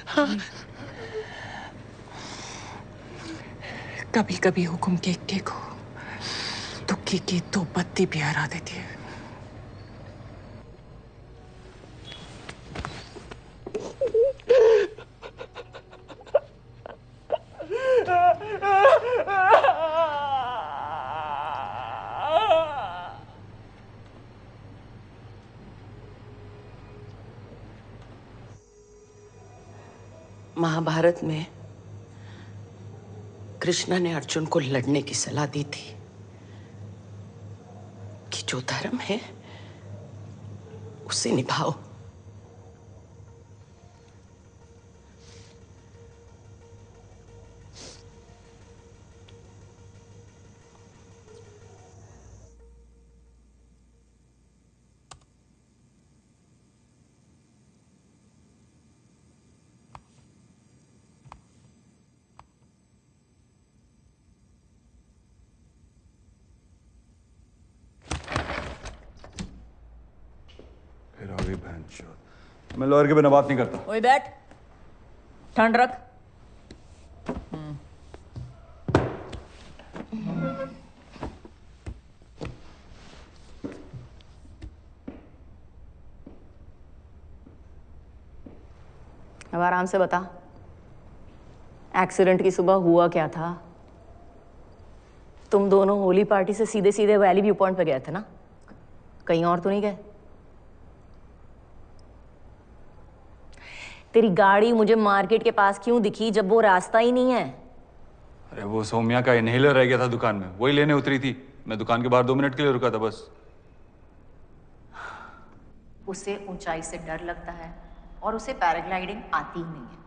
हाँ? कभी कभी हुक्म के एक को दुखी की दो बत्ती भी हरा देती है। महाभारत में कृष्ण ने अर्जुन को लड़ने की सलाह दी थी कि जो धर्म है उसे निभाओ। फिर आ गई बहनचोद। मैं लॉयर के बिना बात नहीं करता। ओए बैठ, ठंड रख। अब आराम से बता, एक्सीडेंट की सुबह हुआ क्या था? तुम दोनों होली पार्टी से सीधे सीधे वैली व्यू पॉइंट पे गए थे ना? कहीं और तो नहीं गए? तेरी गाड़ी मुझे मार्केट के पास क्यों दिखी जब वो रास्ता ही नहीं है? अरे वो सौम्या का इनहेलर रह गया था दुकान में, वही लेने उतरी थी। मैं दुकान के बाहर 2 मिनट के लिए रुका था बस। उसे ऊंचाई से डर लगता है और उसे पैराग्लाइडिंग आती ही नहीं है,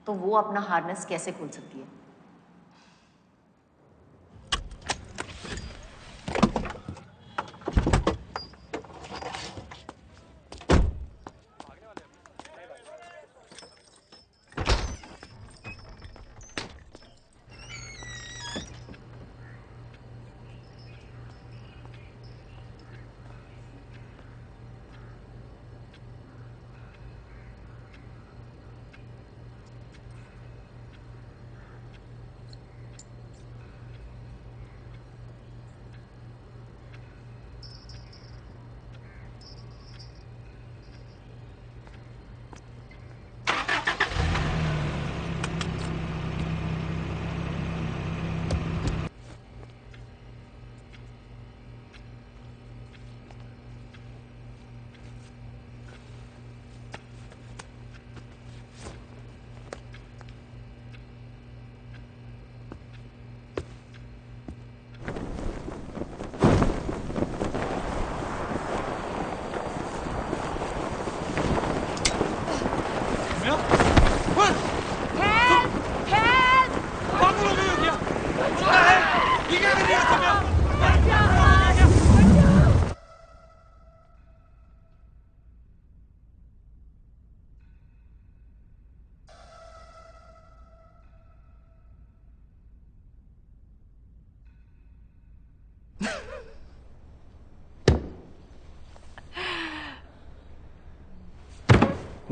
तो वो अपना हार्नेस कैसे खोल सकती है?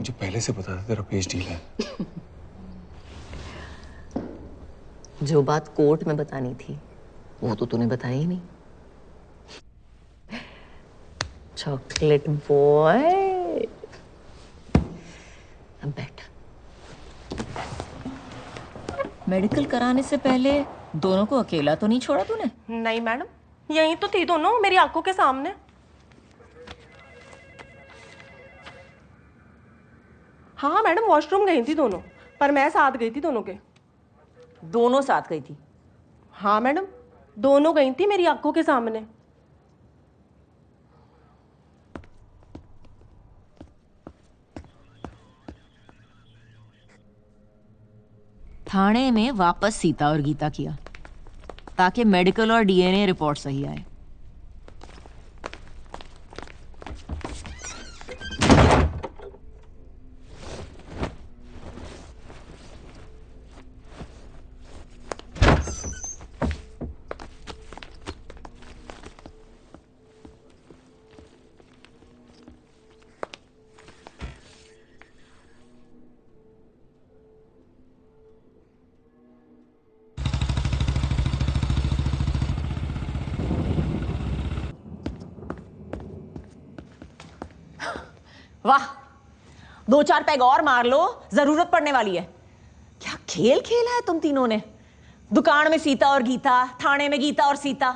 मुझे पहले से पता था तेरा पेज डील है। जो बात कोर्ट में बतानी थी वो तो तूने बताई ही नहीं। चॉकलेट बॉय, अब बैठ। मेडिकल कराने से पहले दोनों को अकेला तो नहीं छोड़ा तूने? नहीं मैडम, यहीं तो थी दोनों मेरी आंखों के सामने। हाँ मैडम, वॉशरूम गई थी दोनों, पर मैं साथ गई थी दोनों के। दोनों साथ गई थी? हाँ मैडम, दोनों गई थी मेरी आंखों के सामने। थाने में वापस सीता और गीता किया ताकि मेडिकल और डीएनए रिपोर्ट सही आए। वाह, 2-4 पैग और मार लो, जरूरत पड़ने वाली है। क्या खेल खेला है तुम तीनों ने? दुकान में सीता और गीता, थाने में गीता और सीता,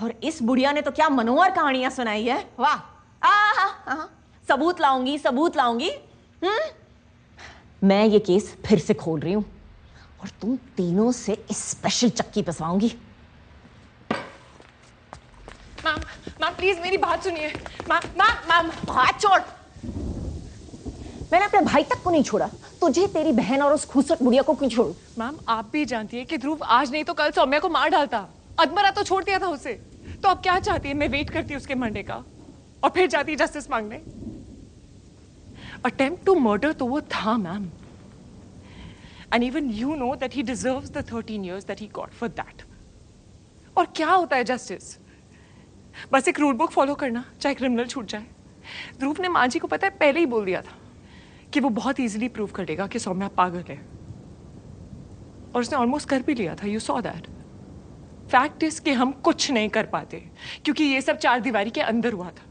और इस बुढ़िया ने तो क्या मनोहर कहानियां सुनाई है। वाह, आहा, सबूत लाऊंगी, सबूत लाऊंगी। मैं ये केस फिर से खोल रही हूं और तुम तीनों से स्पेशल चक्की पिसवाऊंगी। मैम, मैम प्लीज मेरी बात सुनिए। मैम हाथ छोड़। मैंने अपने भाई तक को नहीं छोड़ा, तुझे तेरी बहन और उस खूबसूरत बुढ़िया को क्यों छोड़ू? मैम आप भी जानती है कि ध्रुव आज नहीं तो कल सौम्या को मार डालता। अदमरा तो छोड़ दिया था उसे, तो अब क्या चाहती है? मैं वेट करती उसके मरने का और फिर जाती जस्टिस मांगने। अटेम्प्ट टू मर्डर तो वो था ma'am, and even you know that he deserves the 13 years that he got for that. और क्या होता है जस्टिस? बस एक रूल बुक फॉलो करना, चाहे क्रिमिनल छूट जाए। ध्रुव ने माँ जी को पता है पहले ही बोल दिया था कि वो बहुत इजीली प्रूव कर देगा कि सौम्या पागल है, और उसने ऑलमोस्ट कर भी लिया था। You saw that. Fact is कि हम कुछ नहीं कर पाते क्योंकि ये सब 4 दीवारी के अंदर हुआ था।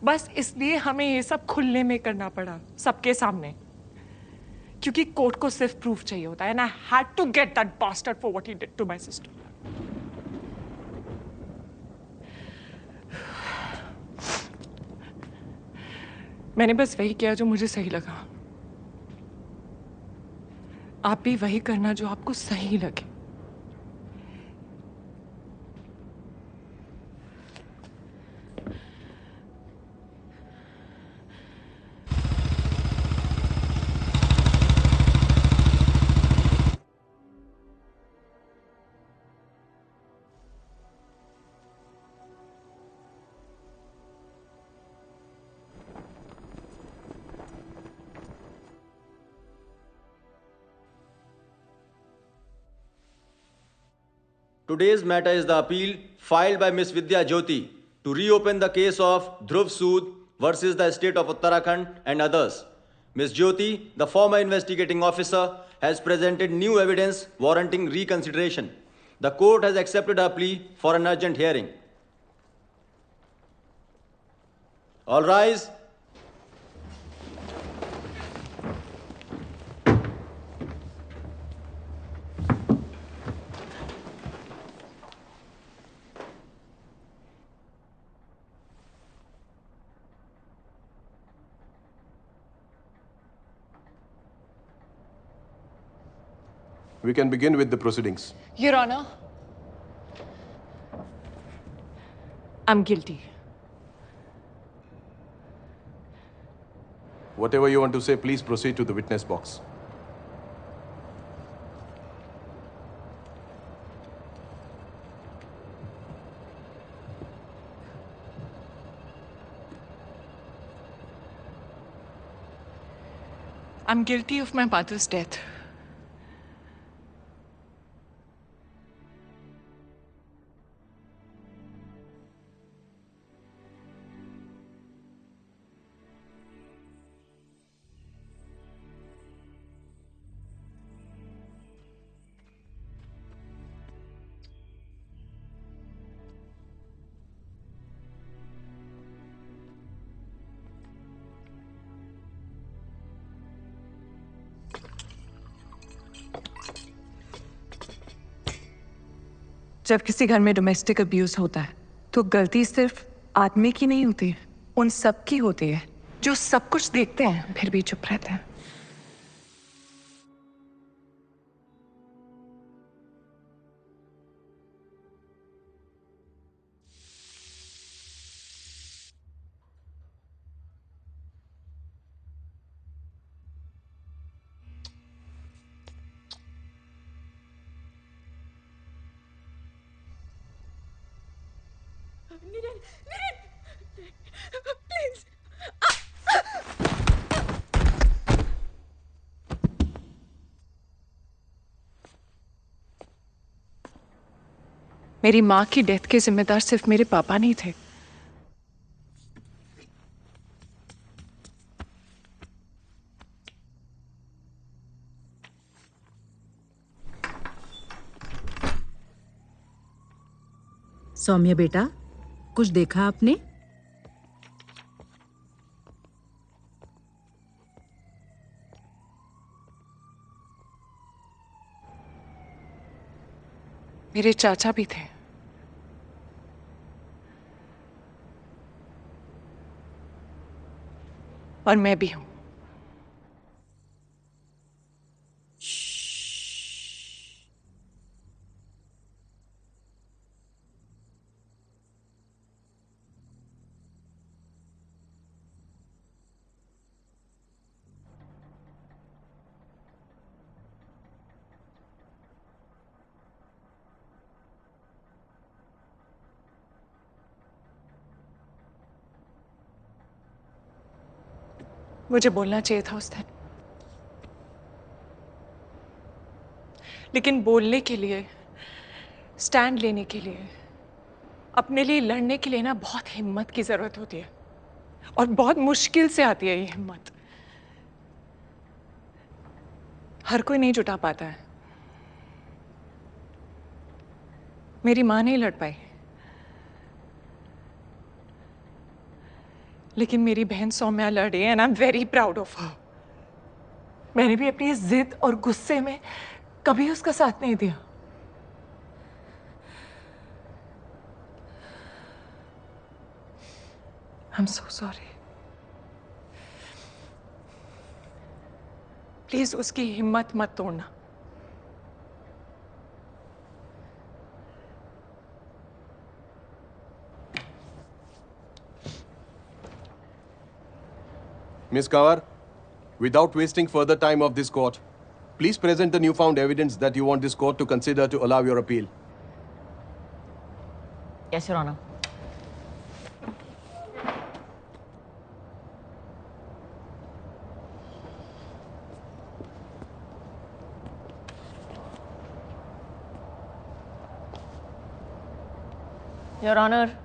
बस इसलिए हमें ये सब खुले में करना पड़ा, सबके सामने, क्योंकि कोर्ट को सिर्फ प्रूफ चाहिए होता है। And I had to get that bastard for what he did to my sister. मैंने बस वही किया जो मुझे सही लगा। आप भी वही करना जो आपको सही लगे। Today's matter is the appeal filed by Miss Vidya Jyoti to reopen the case of Dhruv Sood versus the state of Uttarakhand and others. Miss Jyoti, the former investigating officer, has presented new evidence warranting reconsideration. The court has accepted her plea for an urgent hearing. All rise. We can begin with the proceedings. Your Honor, I'm guilty. Whatever you want to say, please proceed to the witness box. I'm guilty of my mother's death. जब किसी घर में डोमेस्टिक अब्यूज होता है तो गलती सिर्फ आदमी की नहीं होती है, उन सब की होती है जो सब कुछ देखते हैं फिर भी चुप रहते हैं। प्लीज। मेरी माँ की डेथ के जिम्मेदार सिर्फ मेरे पापा नहीं थे। सौम्या बेटा, कुछ देखा आपने? मेरे चाचा भी थे। और मैं भी हूं। मुझे बोलना चाहिए था उस दिन, लेकिन बोलने के लिए, स्टैंड लेने के लिए, अपने लिए लड़ने के लिए ना बहुत हिम्मत की जरूरत होती है और बहुत मुश्किल से आती है ये हिम्मत। हर कोई नहीं जुटा पाता है। मेरी मां नहीं लड़ पाई, लेकिन मेरी बहन सौम्या लड़ी and I am very proud of her. मैंने भी अपनी इस जिद और गुस्से में कभी उसका साथ नहीं दिया। I am so sorry. Please उसकी हिम्मत मत तोड़ना। Miss Kawar, without wasting further time of this court, please present the newfound evidence that you want this court to consider to allow your appeal. Yes, Your Honor. Your honour,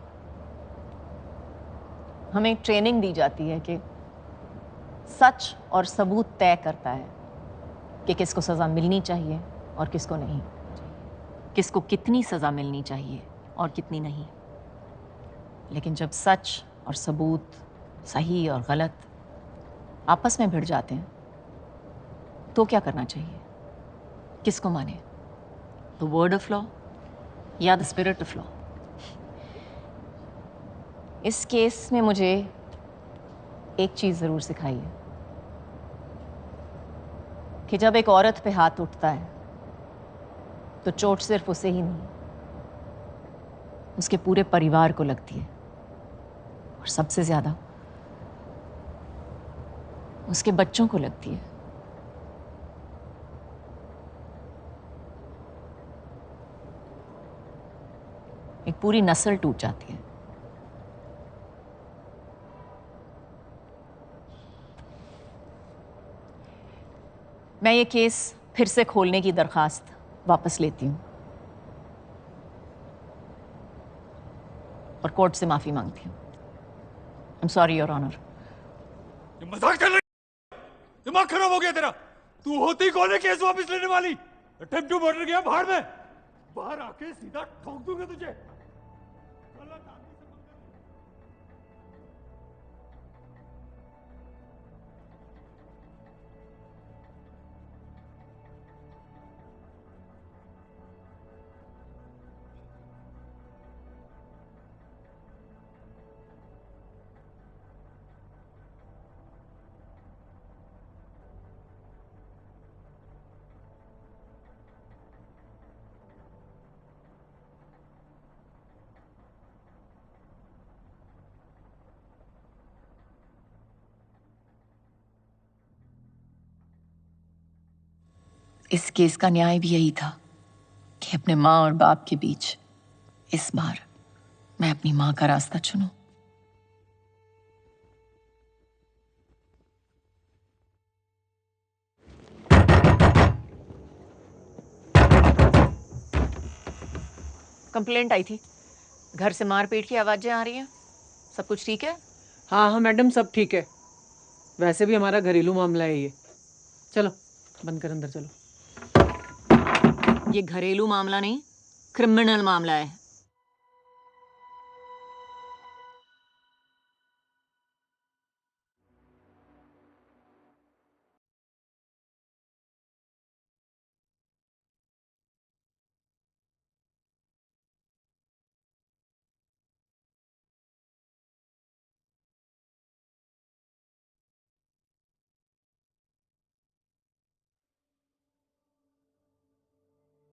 हमें ट्रेनिंग दी जाती है कि सच और सबूत तय करता है कि किसको सज़ा मिलनी चाहिए और किसको नहीं, किसको कितनी सज़ा मिलनी चाहिए और कितनी नहीं। लेकिन जब सच और सबूत, सही और गलत आपस में भिड़ जाते हैं तो क्या करना चाहिए? किसको माने? द वर्ड ऑफ लॉ या द स्पिरिट ऑफ लॉ? इस केस में मुझे एक चीज़ ज़रूर सिखाई है कि जब एक औरत पे हाथ उठता है तो चोट सिर्फ उसे ही नहीं, उसके पूरे परिवार को लगती है, और सबसे ज़्यादा उसके बच्चों को लगती है। एक पूरी नस्ल टूट जाती है। मैं ये केस फिर से खोलने की दरखास्त वापस लेती हूँ और कोर्ट से माफी मांगती हूँ। I am sorry your honour. मजाक चल रही? दिमाग खराब हो गया तेरा? तू होती कौन है केस वापस लेने वाली? अटेम्प्ट टू मर्डर गया बाहर में, बाहर आके सीधा ठोक दूंगा तुझे। इस केस का न्याय भी यही था कि अपने माँ और बाप के बीच इस बार मैं अपनी माँ का रास्ता चुनूं। कंप्लेंट आई थी, घर से मारपीट की आवाजें आ रही हैं। सब कुछ ठीक है? हाँ हाँ मैडम, सब ठीक है। वैसे भी हमारा घरेलू मामला है ये। चलो बंद कर, अंदर चलो। ये घरेलू मामला नहीं, क्रिमिनल मामला है।